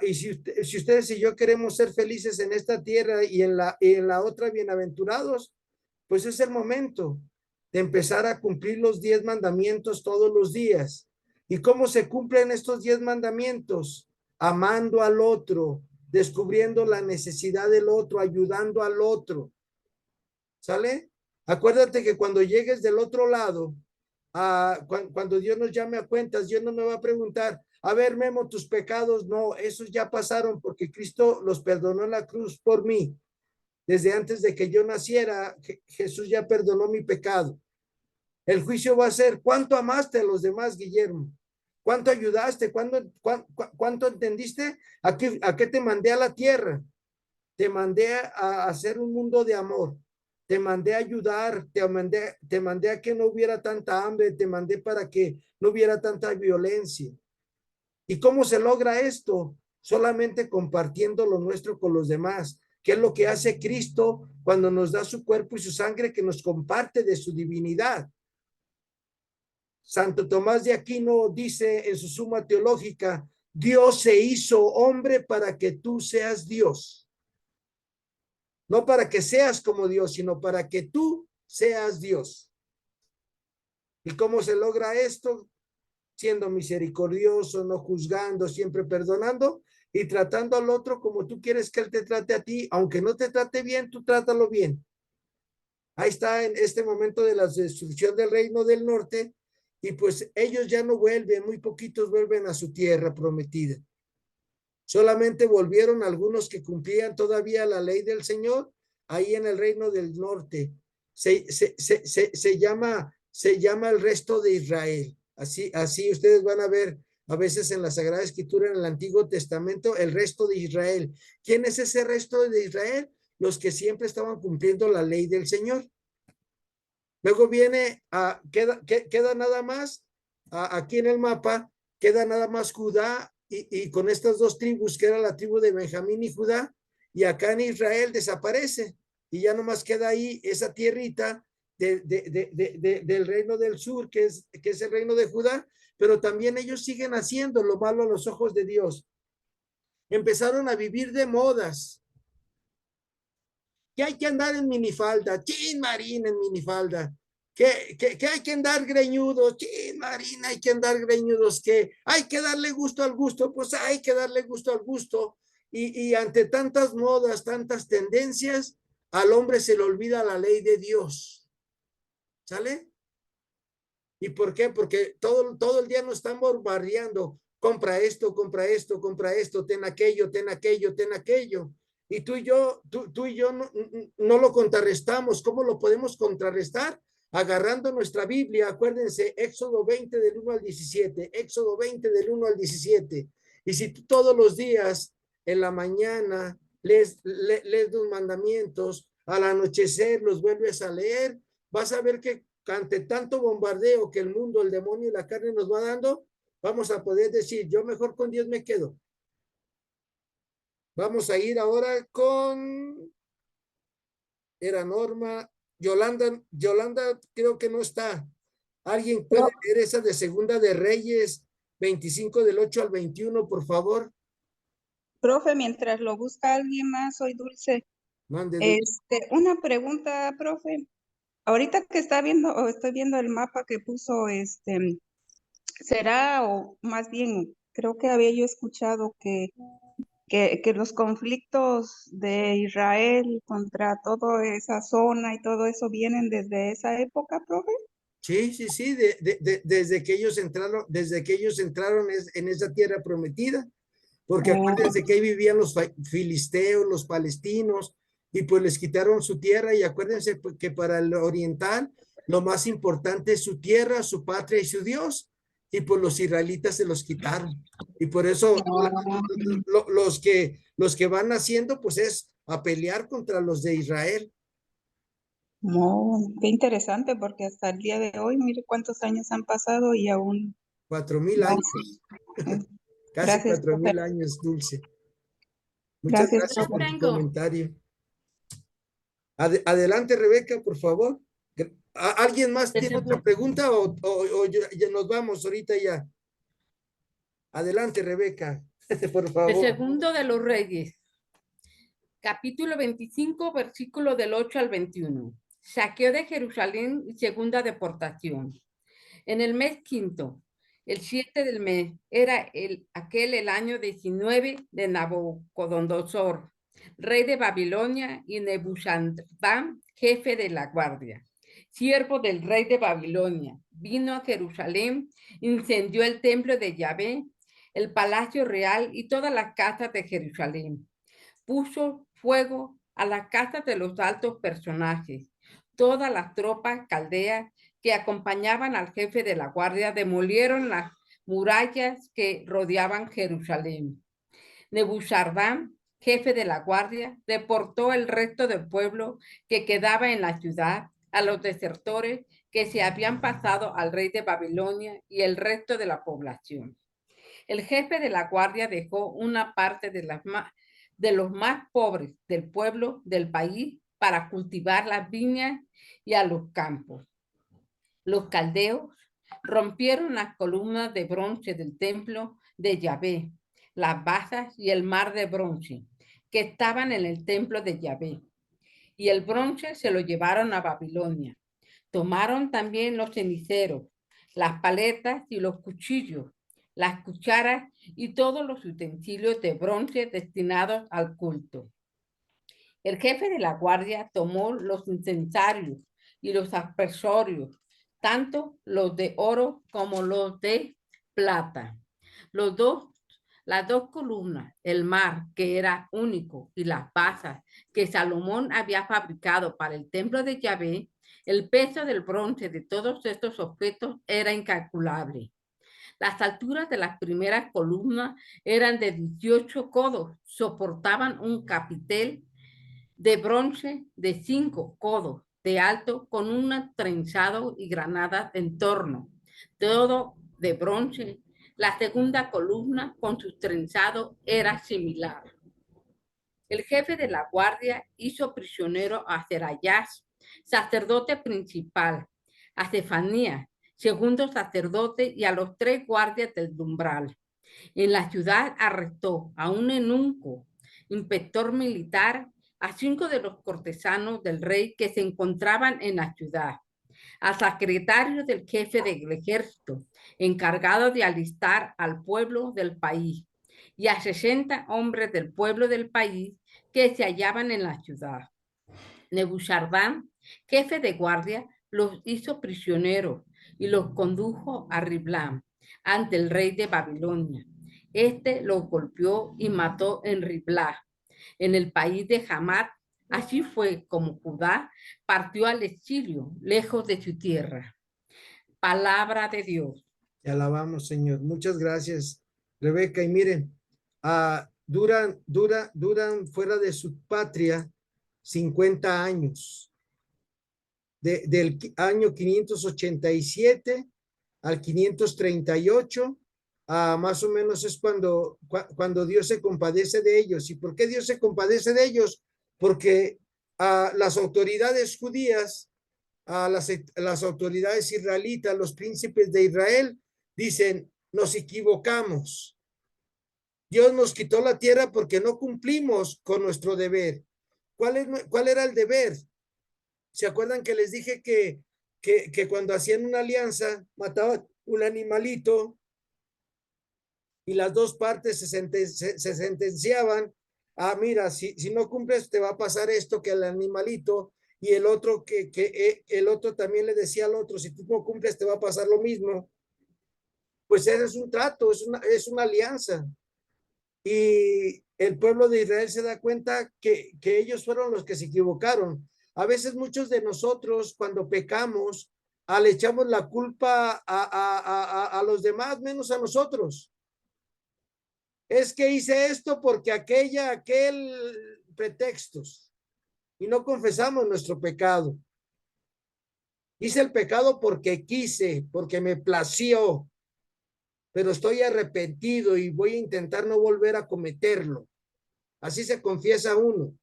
Y si ustedes y yo queremos ser felices en esta tierra y en la otra bienaventurados, pues es el momento de empezar a cumplir los 10 mandamientos todos los días. ¿Y cómo se cumplen estos 10 mandamientos? Amando al otro, descubriendo la necesidad del otro, ayudando al otro. ¿Sale? Acuérdate que cuando llegues del otro lado, cuando Dios nos llame a cuentas, Dios no me va a preguntar, a ver, Memo, tus pecados. No, esos ya pasaron porque Cristo los perdonó en la cruz por mí. Desde antes de que yo naciera, Jesús ya perdonó mi pecado. El juicio va a ser, ¿cuánto amaste a los demás, Guillermo? ¿Cuánto ayudaste? ¿Cuánto entendiste? ¿A qué te mandé a la tierra? Te mandé a hacer un mundo de amor. Te mandé a ayudar, te mandé a que no hubiera tanta hambre, te mandé para que no hubiera tanta violencia. ¿Y cómo se logra esto? Solamente compartiendo lo nuestro con los demás, que es lo que hace Cristo cuando nos da su cuerpo y su sangre, que nos comparte de su divinidad. Santo Tomás de Aquino dice en su Suma Teológica, Dios se hizo hombre para que tú seas Dios. No para que seas como Dios, sino para que tú seas Dios. ¿Y cómo se logra esto? Siendo misericordioso, no juzgando, siempre perdonando y tratando al otro como tú quieres que él te trate a ti. Aunque no te trate bien, tú trátalo bien. Ahí está en este momento de la destrucción del reino del norte, y pues ellos ya no vuelven, muy poquitos vuelven a su tierra prometida. Solamente volvieron algunos que cumplían todavía la ley del Señor ahí en el reino del norte. Se llama el resto de Israel. Así ustedes van a ver a veces en la Sagrada Escritura en el Antiguo Testamento el resto de Israel. ¿Quién es ese resto de Israel? Los que siempre estaban cumpliendo la ley del Señor. Luego viene, queda nada más, aquí en el mapa, queda nada más Judá y con estas dos tribus, que era la tribu de Benjamín y Judá, y acá en Israel desaparece, y ya nomás queda ahí esa tierrita del reino del sur, que es el reino de Judá, pero también ellos siguen haciendo lo malo a los ojos de Dios. Empezaron a vivir de modas. Que hay que andar en minifalda, chin Marín en minifalda, que hay que andar greñudos, chin Marín, hay que andar greñudos, que hay que darle gusto al gusto, pues hay que darle gusto al gusto, y ante tantas modas, tantas tendencias, al hombre se le olvida la ley de Dios, ¿sale? ¿Y por qué? Porque todo el día nos están bombardeando, compra esto, compra esto, compra esto, ten aquello, ten aquello, ten aquello. Y tú y yo no lo contrarrestamos. ¿Cómo lo podemos contrarrestar? Agarrando nuestra Biblia. Acuérdense, Éxodo 20 del 1 al 17. Éxodo 20 del 1 al 17. Y si tú todos los días en la mañana lees los mandamientos, al anochecer los vuelves a leer, vas a ver que ante tanto bombardeo que el mundo, el demonio y la carne nos va dando, vamos a poder decir, yo mejor con Dios me quedo. Vamos a ir ahora con, era Norma, Yolanda creo que no está. ¿Alguien puede leer esa de Segunda de Reyes 25 del 8 al 21, por favor? Profe, mientras lo busca alguien más, soy Dulce. Mande, Dulce. Una pregunta, profe. Ahorita que estoy viendo el mapa que puso, será, o más bien, creo que había yo escuchado que los conflictos de Israel contra toda esa zona y todo eso vienen desde esa época, profe. Sí, desde que ellos entraron en esa tierra prometida, porque acuérdense que ahí vivían los filisteos, los palestinos, y pues les quitaron su tierra, y acuérdense que para el oriental lo más importante es su tierra, su patria y su Dios, y pues los israelitas se los quitaron, y por eso los que van haciendo pues es a pelear contra los de Israel. No, qué interesante, porque hasta el día de hoy, mire cuántos años han pasado y aún 4,000 años. Casi 4,000 años, Dulce. Muchas gracias por tu comentario. Adelante, Rebeca, por favor. ¿Alguien más tiene otra pregunta o ya nos vamos ahorita ya? Adelante, Rebeca, por favor. El Segundo de los Reyes, capítulo 25, versículo del 8 al 21. Saqueo de Jerusalén y segunda deportación. En el mes quinto, el 7 del mes, era el año 19 de Nabucodonosor, rey de Babilonia, y Nebuzaradan, jefe de la guardia, siervo del rey de Babilonia, vino a Jerusalén, incendió el templo de Yahvé, el palacio real y todas las casas de Jerusalén. Puso fuego a las casas de los altos personajes. Todas las tropas caldeas que acompañaban al jefe de la guardia demolieron las murallas que rodeaban Jerusalén. Nebuzaradan, jefe de la guardia, deportó el resto del pueblo que quedaba en la ciudad, a los desertores que se habían pasado al rey de Babilonia y el resto de la población. El jefe de la guardia dejó una parte de los más pobres del pueblo del país para cultivar las viñas y a los campos. Los caldeos rompieron las columnas de bronce del templo de Yahvé, las basas y el mar de bronce que estaban en el templo de Yahvé, y el bronce se lo llevaron a Babilonia. Tomaron también los ceniceros, las paletas y los cuchillos, las cucharas y todos los utensilios de bronce destinados al culto. El jefe de la guardia tomó los incensarios y los aspersorios, tanto los de oro como los de plata, los dos Las dos columnas, el mar, que era único, y las basas que Salomón había fabricado para el templo de Yahvé, el peso del bronce de todos estos objetos era incalculable. Las alturas de las primeras columnas eran de 18 codos, soportaban un capitel de bronce de 5 codos de alto con un trenzado y granadas en torno, todo de bronce. La segunda columna con su trenzado era similar. El jefe de la guardia hizo prisionero a Serayás, sacerdote principal, a Cefanías, segundo sacerdote, y a los 3 guardias del umbral. En la ciudad arrestó a un eunuco, inspector militar, a 5 de los cortesanos del rey que se encontraban en la ciudad, al secretario del jefe del ejército, encargado de alistar al pueblo del país, y a 60 hombres del pueblo del país que se hallaban en la ciudad. Nebuchadnezzar, jefe de guardia, los hizo prisioneros y los condujo a Riblam, ante el rey de Babilonia. Este los golpeó y mató en Riblah, en el país de Hamat. Así fue como Judá partió al exilio, lejos de su tierra. Palabra de Dios. Te alabamos, Señor. Muchas gracias, Rebeca. Y miren, duran fuera de su patria 50 años. Del año 587 al 538, más o menos es cuando Dios se compadece de ellos. ¿Y por qué Dios se compadece de ellos? Porque las autoridades judías, las autoridades israelitas, los príncipes de Israel, dicen, nos equivocamos. Dios nos quitó la tierra porque no cumplimos con nuestro deber. ¿Cuál era el deber? ¿Se acuerdan que les dije que cuando hacían una alianza, mataban un animalito y las dos partes se sentenciaban? Mira, si no cumples te va a pasar esto, que al animalito, y el otro el otro también le decía al otro, si tú no cumples te va a pasar lo mismo. Pues ese es un trato, es una alianza. Y el pueblo de Israel se da cuenta que ellos fueron los que se equivocaron. A veces muchos de nosotros cuando pecamos, le echamos la culpa a los demás menos a nosotros. Es que hice esto porque aquel pretextos, y no confesamos nuestro pecado. Hice el pecado porque quise, porque me plació, pero estoy arrepentido y voy a intentar no volver a cometerlo. Así se confiesa uno.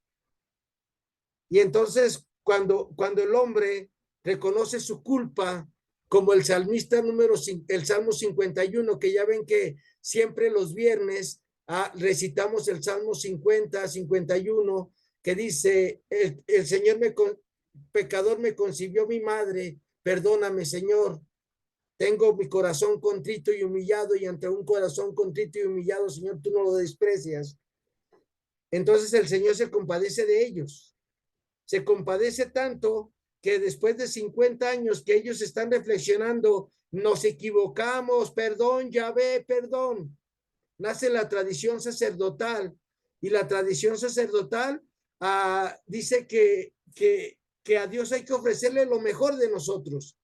Y entonces cuando el hombre reconoce su culpa, como el salmista el Salmo 51, que ya ven que siempre los viernes recitamos el Salmo 50, 51, que dice, el Señor pecador me concibió mi madre, perdóname, Señor. Tengo mi corazón contrito y humillado, y ante un corazón contrito y humillado, Señor, tú no lo desprecias. Entonces el Señor se compadece de ellos. Se compadece tanto que después de 50 años que ellos están reflexionando, nos equivocamos, perdón, Yahvé, perdón. Nace la tradición sacerdotal, y la tradición sacerdotal dice que a Dios hay que ofrecerle lo mejor de nosotros.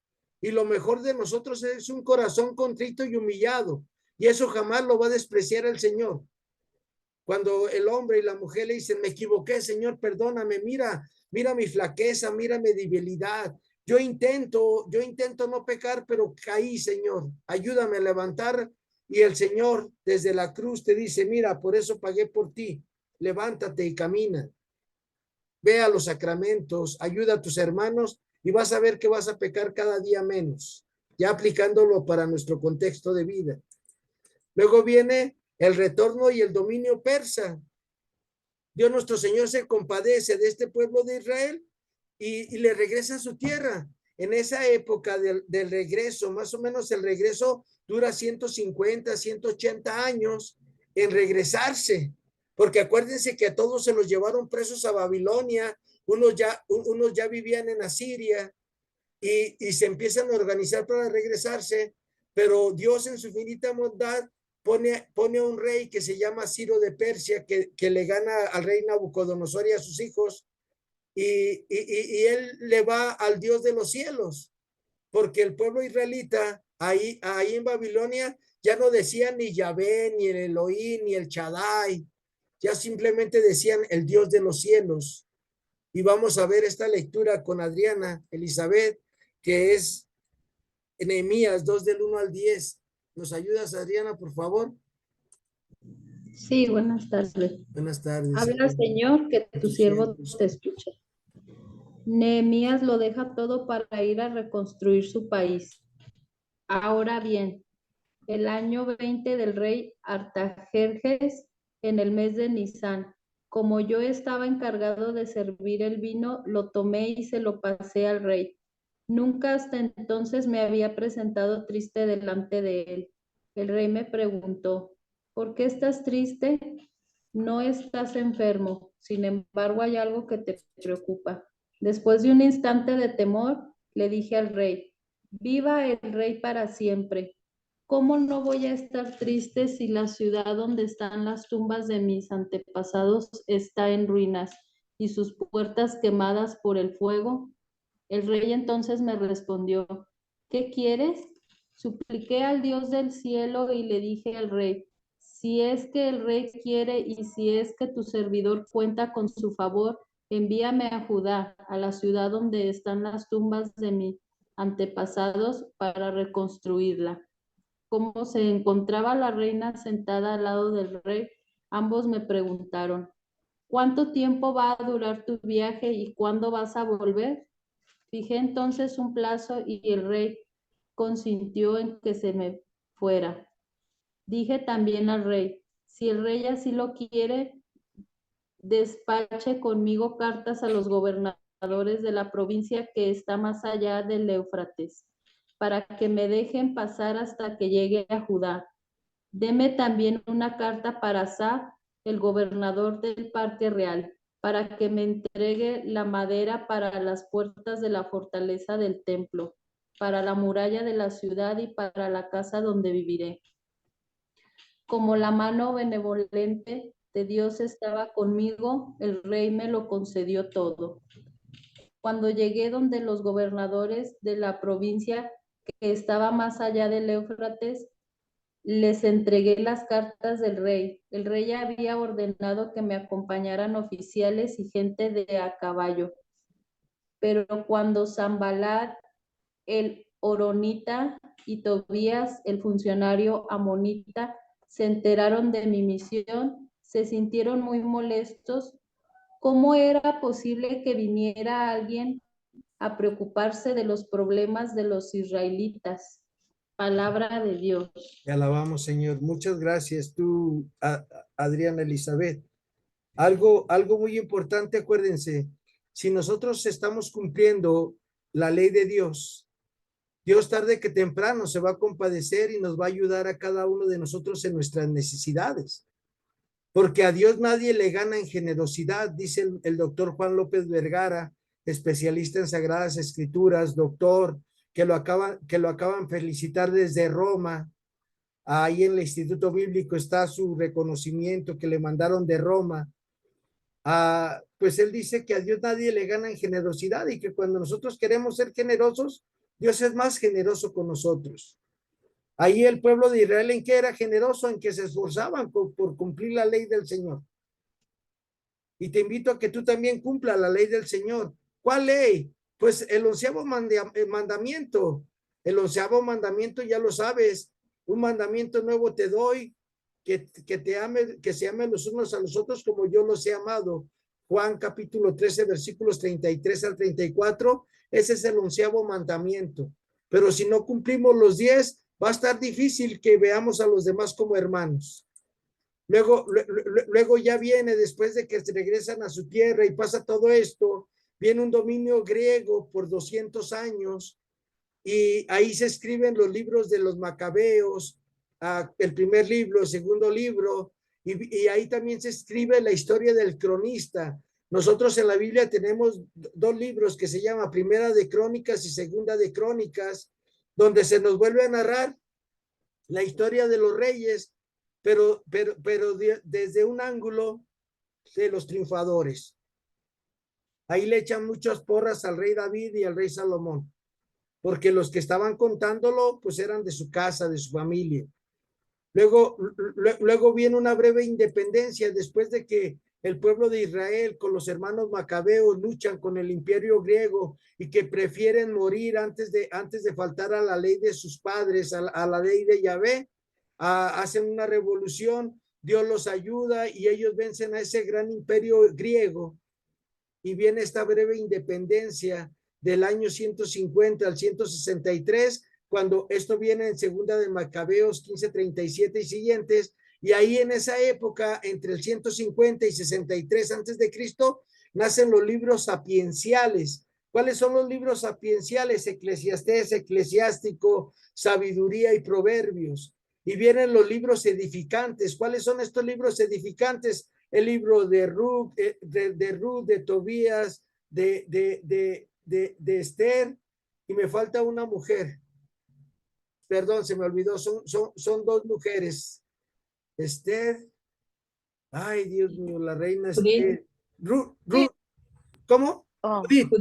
Y lo mejor de nosotros es un corazón contrito y humillado. Y eso jamás lo va a despreciar el Señor. Cuando el hombre y la mujer le dicen, me equivoqué, Señor, perdóname, mira mi flaqueza, mira mi debilidad. Yo intento no pecar, pero caí, Señor. Ayúdame a levantar. Y el Señor desde la cruz te dice, mira, por eso pagué por ti. Levántate y camina. Ve a los sacramentos, ayuda a tus hermanos y vas a ver que vas a pecar cada día menos, ya aplicándolo para nuestro contexto de vida. Luego viene el retorno y el dominio persa. Dios nuestro Señor se compadece de este pueblo de Israel y le regresa a su tierra. En esa época del regreso, más o menos el regreso dura 150, 180 años en regresarse, porque acuérdense que a todos se los llevaron presos a Babilonia, unos ya vivían en Asiria y se empiezan a organizar para regresarse, pero Dios en su infinita bondad pone a un rey que se llama Ciro de Persia, que le gana al rey Nabucodonosor y a sus hijos, y él le va al Dios de los cielos, porque el pueblo israelita ahí en Babilonia ya no decían ni Yahvé, ni el Elohim, ni el Shaddai, ya simplemente decían el Dios de los cielos. Y vamos a ver esta lectura con Adriana Elizabeth, que es Nehemías 2 del 1 al 10. ¿Nos ayudas, Adriana, por favor? Sí, buenas tardes. Buenas tardes. Habla, Señor, que tu siervo te escucha. Nehemías lo deja todo para ir a reconstruir su país. Ahora bien, el año 20 del rey Artajerjes, en el mes de Nisán, como yo estaba encargado de servir el vino, lo tomé y se lo pasé al rey. Nunca hasta entonces me había presentado triste delante de él. El rey me preguntó, ¿por qué estás triste? No estás enfermo, sin embargo hay algo que te preocupa. Después de un instante de temor, le dije al rey, viva el rey para siempre. ¿Cómo no voy a estar triste si la ciudad donde están las tumbas de mis antepasados está en ruinas y sus puertas quemadas por el fuego? El rey entonces me respondió, ¿qué quieres? Supliqué al Dios del cielo y le dije al rey, si es que el rey quiere y si es que tu servidor cuenta con su favor, envíame a Judá, a la ciudad donde están las tumbas de mis antepasados, para reconstruirla. Como se encontraba la reina sentada al lado del rey, ambos me preguntaron, ¿cuánto tiempo va a durar tu viaje y cuándo vas a volver? Fijé entonces un plazo y el rey consintió en que se me fuera. Dije también al rey, si el rey así lo quiere, despache conmigo cartas a los gobernadores de la provincia que está más allá del Éufrates, para que me dejen pasar hasta que llegue a Judá. Deme también una carta para Asa, el gobernador del parque real, para que me entregue la madera para las puertas de la fortaleza del templo, para la muralla de la ciudad y para la casa donde viviré. Como la mano benevolente de Dios estaba conmigo, el rey me lo concedió todo. Cuando llegué donde los gobernadores de la provincia que estaba más allá del Éufrates, les entregué las cartas del rey. El rey había ordenado que me acompañaran oficiales y gente de a caballo. Pero cuando Sanballat, el horonita, y Tobías, el funcionario amonita, se enteraron de mi misión, se sintieron muy molestos. ¿Cómo era posible que viniera alguien a preocuparse de los problemas de los israelitas? Palabra de Dios. Te alabamos, Señor. Muchas gracias, tú, Adriana Elizabeth. Algo muy importante, acuérdense, si nosotros estamos cumpliendo la ley de Dios, Dios tarde que temprano se va a compadecer y nos va a ayudar a cada uno de nosotros en nuestras necesidades. Porque a Dios nadie le gana en generosidad, dice el doctor Juan López Vergara, especialista en Sagradas Escrituras, doctor, que lo acaban felicitar desde Roma. Ahí en el Instituto Bíblico está su reconocimiento que le mandaron de Roma. Pues él dice que a Dios nadie le gana en generosidad y que cuando nosotros queremos ser generosos, Dios es más generoso con nosotros. Ahí el pueblo de Israel, ¿en qué era generoso? En que se esforzaban por cumplir la ley del Señor. Y te invito a que tú también cumpla la ley del Señor. ¿Cuál ley? Pues el 11º mandamiento. El 11º mandamiento, ya lo sabes, un mandamiento nuevo te doy, que te ame, que se amen los unos a los otros como yo los he amado. Juan capítulo 13, versículos 33 al 34. Ese es el 11º mandamiento. Pero si no cumplimos los 10, va a estar difícil que veamos a los demás como hermanos. Luego ya viene, después de que se regresan a su tierra y pasa todo esto, viene un dominio griego por 200 años y ahí se escriben los libros de los macabeos, el primer libro, el segundo libro, y ahí también se escribe la historia del cronista. Nosotros en la Biblia tenemos 2 libros que se llama Primera de Crónicas y Segunda de Crónicas, donde se nos vuelve a narrar la historia de los reyes desde un ángulo de los triunfadores. Ahí le echan muchas porras al rey David y al rey Salomón, porque los que estaban contándolo, pues eran de su casa, de su familia. Luego viene una breve independencia después de que el pueblo de Israel con los hermanos macabeos luchan con el imperio griego y que prefieren morir antes de faltar a la ley de sus padres, a la ley de Yahvé. Hacen una revolución, Dios los ayuda y ellos vencen a ese gran imperio griego y viene esta breve independencia del año 150 al 163, cuando esto viene en segunda de Macabeos 15:37 y siguientes, y ahí en esa época, entre el 150 y 63 antes de Cristo, nacen los libros sapienciales. ¿Cuáles son los libros sapienciales? Eclesiastés, Eclesiástico, Sabiduría y Proverbios. Y vienen los libros edificantes. ¿Cuáles son estos libros edificantes? El libro de Ruth, de Tobías, de Esther, y me falta una mujer. Perdón, se me olvidó, son dos mujeres. Esther, ay Dios mío, la reina Esther. Ruth, ¿cómo? Judith.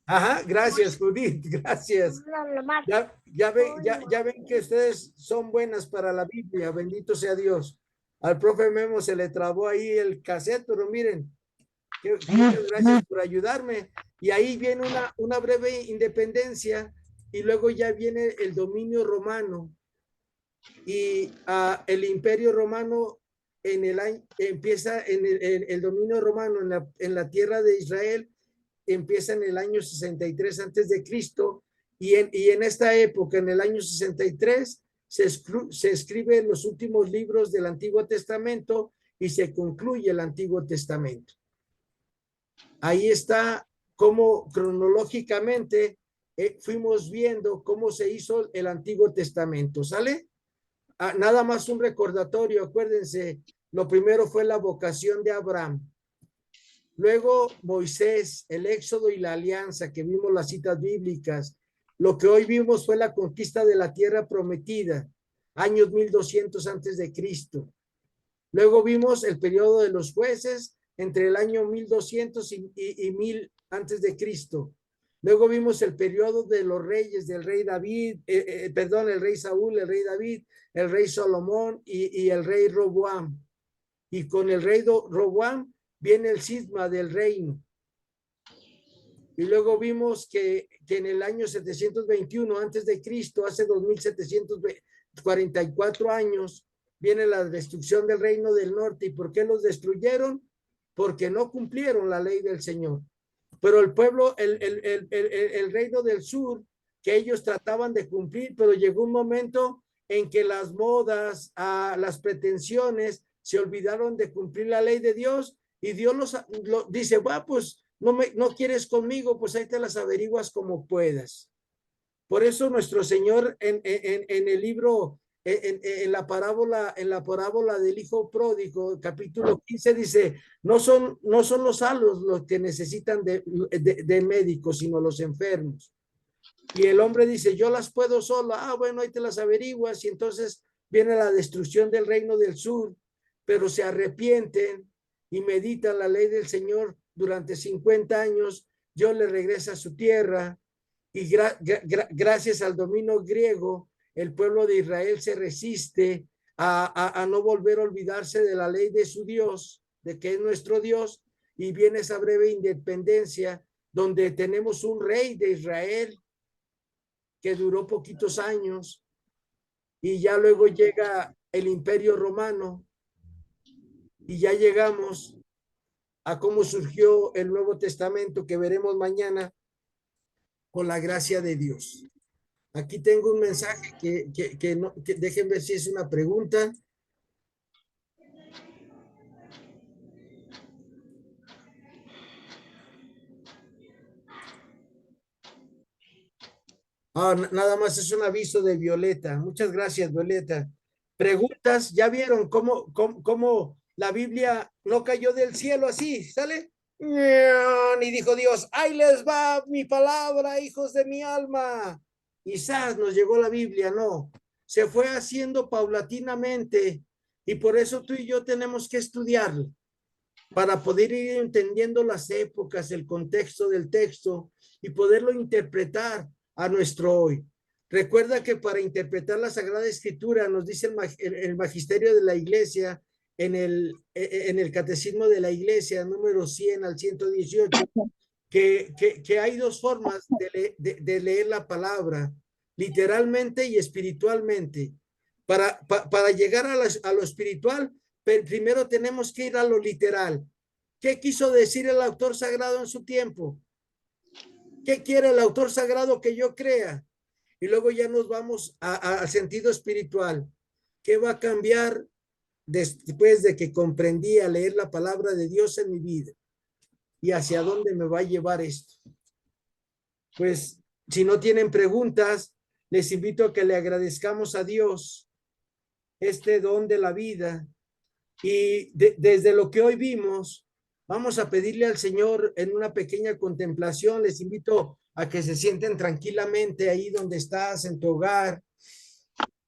Ajá, gracias, Judith, gracias. Ya ven que ustedes son buenas para la Biblia, bendito sea Dios. Al profe Memo se le trabó ahí el cassette, pero miren, muchas gracias por ayudarme. Y ahí viene una breve independencia y luego ya viene el dominio romano. Y el imperio romano empieza en el dominio romano en la tierra de Israel, empieza en el año 63 antes de Cristo, y en esta época, en el año 63, se escriben los últimos libros del Antiguo Testamento y se concluye el Antiguo Testamento. Ahí está cómo cronológicamente fuimos viendo cómo se hizo el Antiguo Testamento, ¿sale? Nada más un recordatorio, acuérdense, lo primero fue la vocación de Abraham. Luego Moisés, el Éxodo y la alianza, que vimos las citas bíblicas. Lo que hoy vimos fue la conquista de la tierra prometida, años 1200 antes de Cristo. Luego vimos el periodo de los jueces entre el año 1200 y 1000 antes de Cristo. Luego vimos el periodo de los reyes, del rey David, el rey Saúl, el rey David, el rey Salomón y el rey Roboam. Y con el rey Roboam viene el cisma del reino. Y luego vimos que en el año 721 antes de Cristo, hace 2744 años, viene la destrucción del reino del norte. ¿Y por qué los destruyeron? Porque no cumplieron la ley del Señor. Pero el pueblo, el reino del sur, que ellos trataban de cumplir, pero llegó un momento en que las modas, las pretensiones, se olvidaron de cumplir la ley de Dios, y Dios dice, bueno, pues no quieres conmigo, pues ahí te las averiguas como puedas. Por eso nuestro Señor en el libro, en la parábola del hijo pródigo, capítulo 15, dice, no son los sanos los que necesitan de médicos, sino los enfermos. Y el hombre dice, yo las puedo solo. Bueno, ahí te las averiguas. Y entonces viene la destrucción del reino del sur, pero se arrepienten y meditan la ley del Señor durante 50 años. Dios le regresa a su tierra, y gracias al dominio griego, el pueblo de Israel se resiste a no volver a olvidarse de la ley de su Dios, de que es nuestro Dios, y viene esa breve independencia donde tenemos un rey de Israel que duró poquitos años, y ya luego llega el imperio romano, y ya llegamos a cómo surgió el Nuevo Testamento, que veremos mañana con la gracia de Dios. Aquí tengo un mensaje que dejen ver si es una pregunta. Nada más es un aviso de Violeta. Muchas gracias, Violeta. Preguntas, ¿ya vieron cómo la Biblia no cayó del cielo así? ¿Sale? Y dijo Dios, ahí les va mi palabra, hijos de mi alma. Quizás nos llegó la Biblia, no. Se fue haciendo paulatinamente Y por eso tú y yo tenemos que estudiarlo para poder ir entendiendo las épocas, el contexto del texto y poderlo interpretar a nuestro hoy. Recuerda que para interpretar la Sagrada Escritura, nos dice el magisterio de la Iglesia en el Catecismo de la Iglesia, número 100 al 118, que hay dos formas de leer la palabra, literalmente y espiritualmente. Para llegar a lo espiritual, primero tenemos que ir a lo literal. ¿Qué quiso decir el autor sagrado en su tiempo? ¿Qué quiere el autor sagrado que yo crea? Y luego ya nos vamos al sentido espiritual. ¿Qué va a cambiar después de que comprendí a leer la palabra de Dios en mi vida? ¿Y hacia dónde me va a llevar esto? Pues si no tienen preguntas, les invito a que le agradezcamos a Dios este don de la vida. Y desde lo que hoy vimos, vamos a pedirle al Señor en una pequeña contemplación. Les invito a que se sienten tranquilamente ahí donde estás, en tu hogar,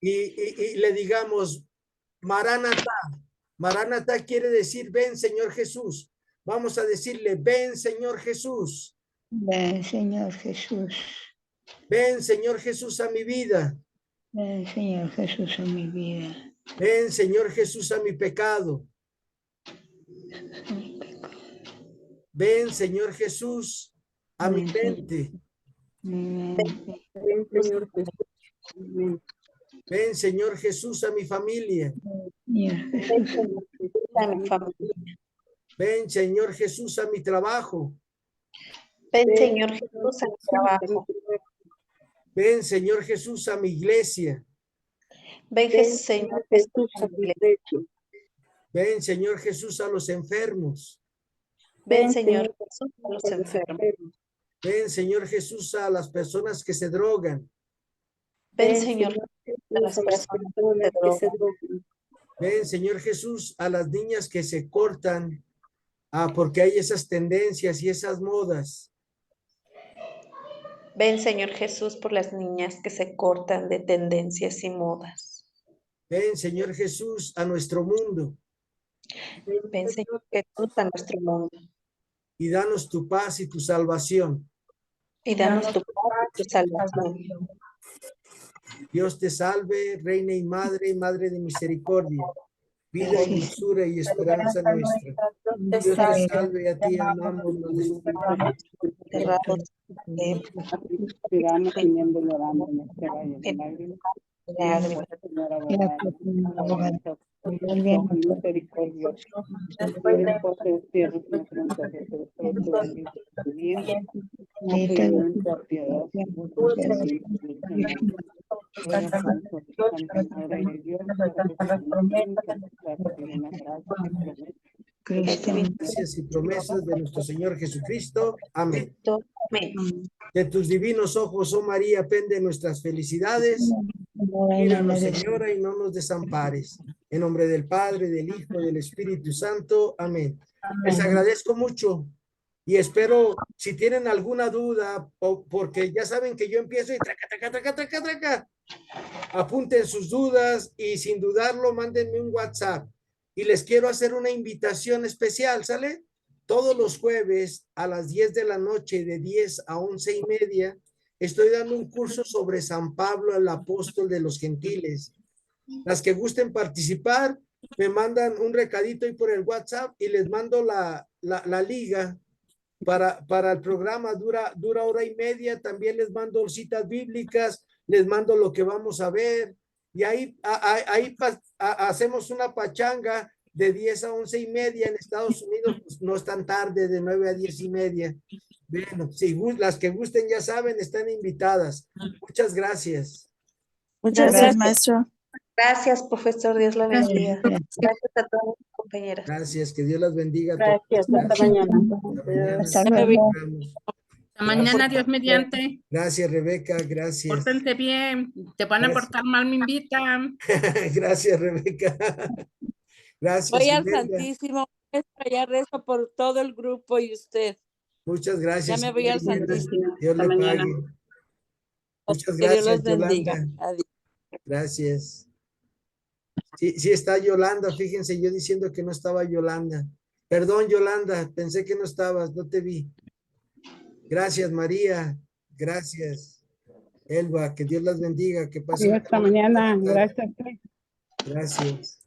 y le digamos, Maranatá. Maranatá quiere decir, ven Señor Jesús. Vamos a decirle, ven Señor Jesús. Ven, Señor Jesús. Ven Señor Jesús a mi vida. Ven, Señor Jesús, a mi vida. Ven Señor Jesús a mi pecado. Ven Señor Jesús a mi mente. Ven, Señor Jesús. Ven Señor Jesús a mi familia. Ven Señor Jesús a mi trabajo. Ven, Señor Jesús, a mi trabajo. Ven Señor Jesús a mi iglesia. Ven, Señor Jesús, a mi iglesia. Ven Señor Jesús a los enfermos. Ven, Señor Jesús, a los enfermos. Ven Señor Jesús a las personas que se drogan. Ven, Señor Jesús, a las personas que se drogan. Ven Señor Jesús a las niñas que se cortan, porque hay esas tendencias y esas modas. Ven, Señor Jesús, por las niñas que se cortan de tendencias y modas. Ven, Señor Jesús, a nuestro mundo. Ven, Señor Jesús, a nuestro mundo. Y danos tu paz y tu salvación. Y danos tu paz y tu salvación. Dios te salve, Reina y Madre de misericordia, vida y dulzura y esperanza nuestra. Dios te salve, a ti amamos, nos despedimos. Esperamos teniendo llorando en este valle de lágrimas. Misericordioso. Gracias y promesas de nuestro Señor Jesucristo. Amén. De tus divinos ojos, oh María, pende nuestras felicidades. Míranos, Señora, y no nos desampares. En nombre del Padre, del Hijo, del Espíritu Santo. Amén. Les agradezco mucho y espero, si tienen alguna duda, porque ya saben que yo empiezo y traca. Apunten sus dudas y sin dudarlo, mándenme un WhatsApp. Y les quiero hacer una invitación especial, ¿sale? Todos los jueves a las 10 de la noche, de 10 a 11:30, estoy dando un curso sobre San Pablo, el apóstol de los gentiles. Las que gusten participar, me mandan un recadito ahí por el WhatsApp y les mando la liga para el programa. Dura 1:30. También les mando citas bíblicas, les mando lo que vamos a ver. Y ahí hacemos una pachanga de 10 a 11:30 en Estados Unidos, pues no es tan tarde, de 9 a 10:30. Bueno, si las que gusten ya saben, están invitadas. Muchas gracias. Muchas gracias, maestro. Gracias, profesor. Dios la bendiga. Gracias a todas mis compañeras. Gracias, que Dios las bendiga. Gracias, hasta mañana. Hasta luego. Hasta mañana, Dios mediante. Gracias, Rebeca, gracias. Pórtense bien. Te van a portar mal, me invitan. Gracias, Rebeca. Gracias. Voy al Imelda. Santísimo. Ya rezo por todo el grupo y usted. Muchas gracias. Ya me voy al Imelda. Santísimo. Dios le pague. Muchas Que Dios gracias, los bendiga. Yolanda. Adiós. Gracias. Sí, sí está Yolanda, fíjense, yo diciendo que no estaba Yolanda. Perdón, Yolanda, pensé que no estabas, no te vi. Gracias, María. Gracias. Elba, que Dios las bendiga, que Y pasen. hasta mañana. Gracias. Gracias. Gracias.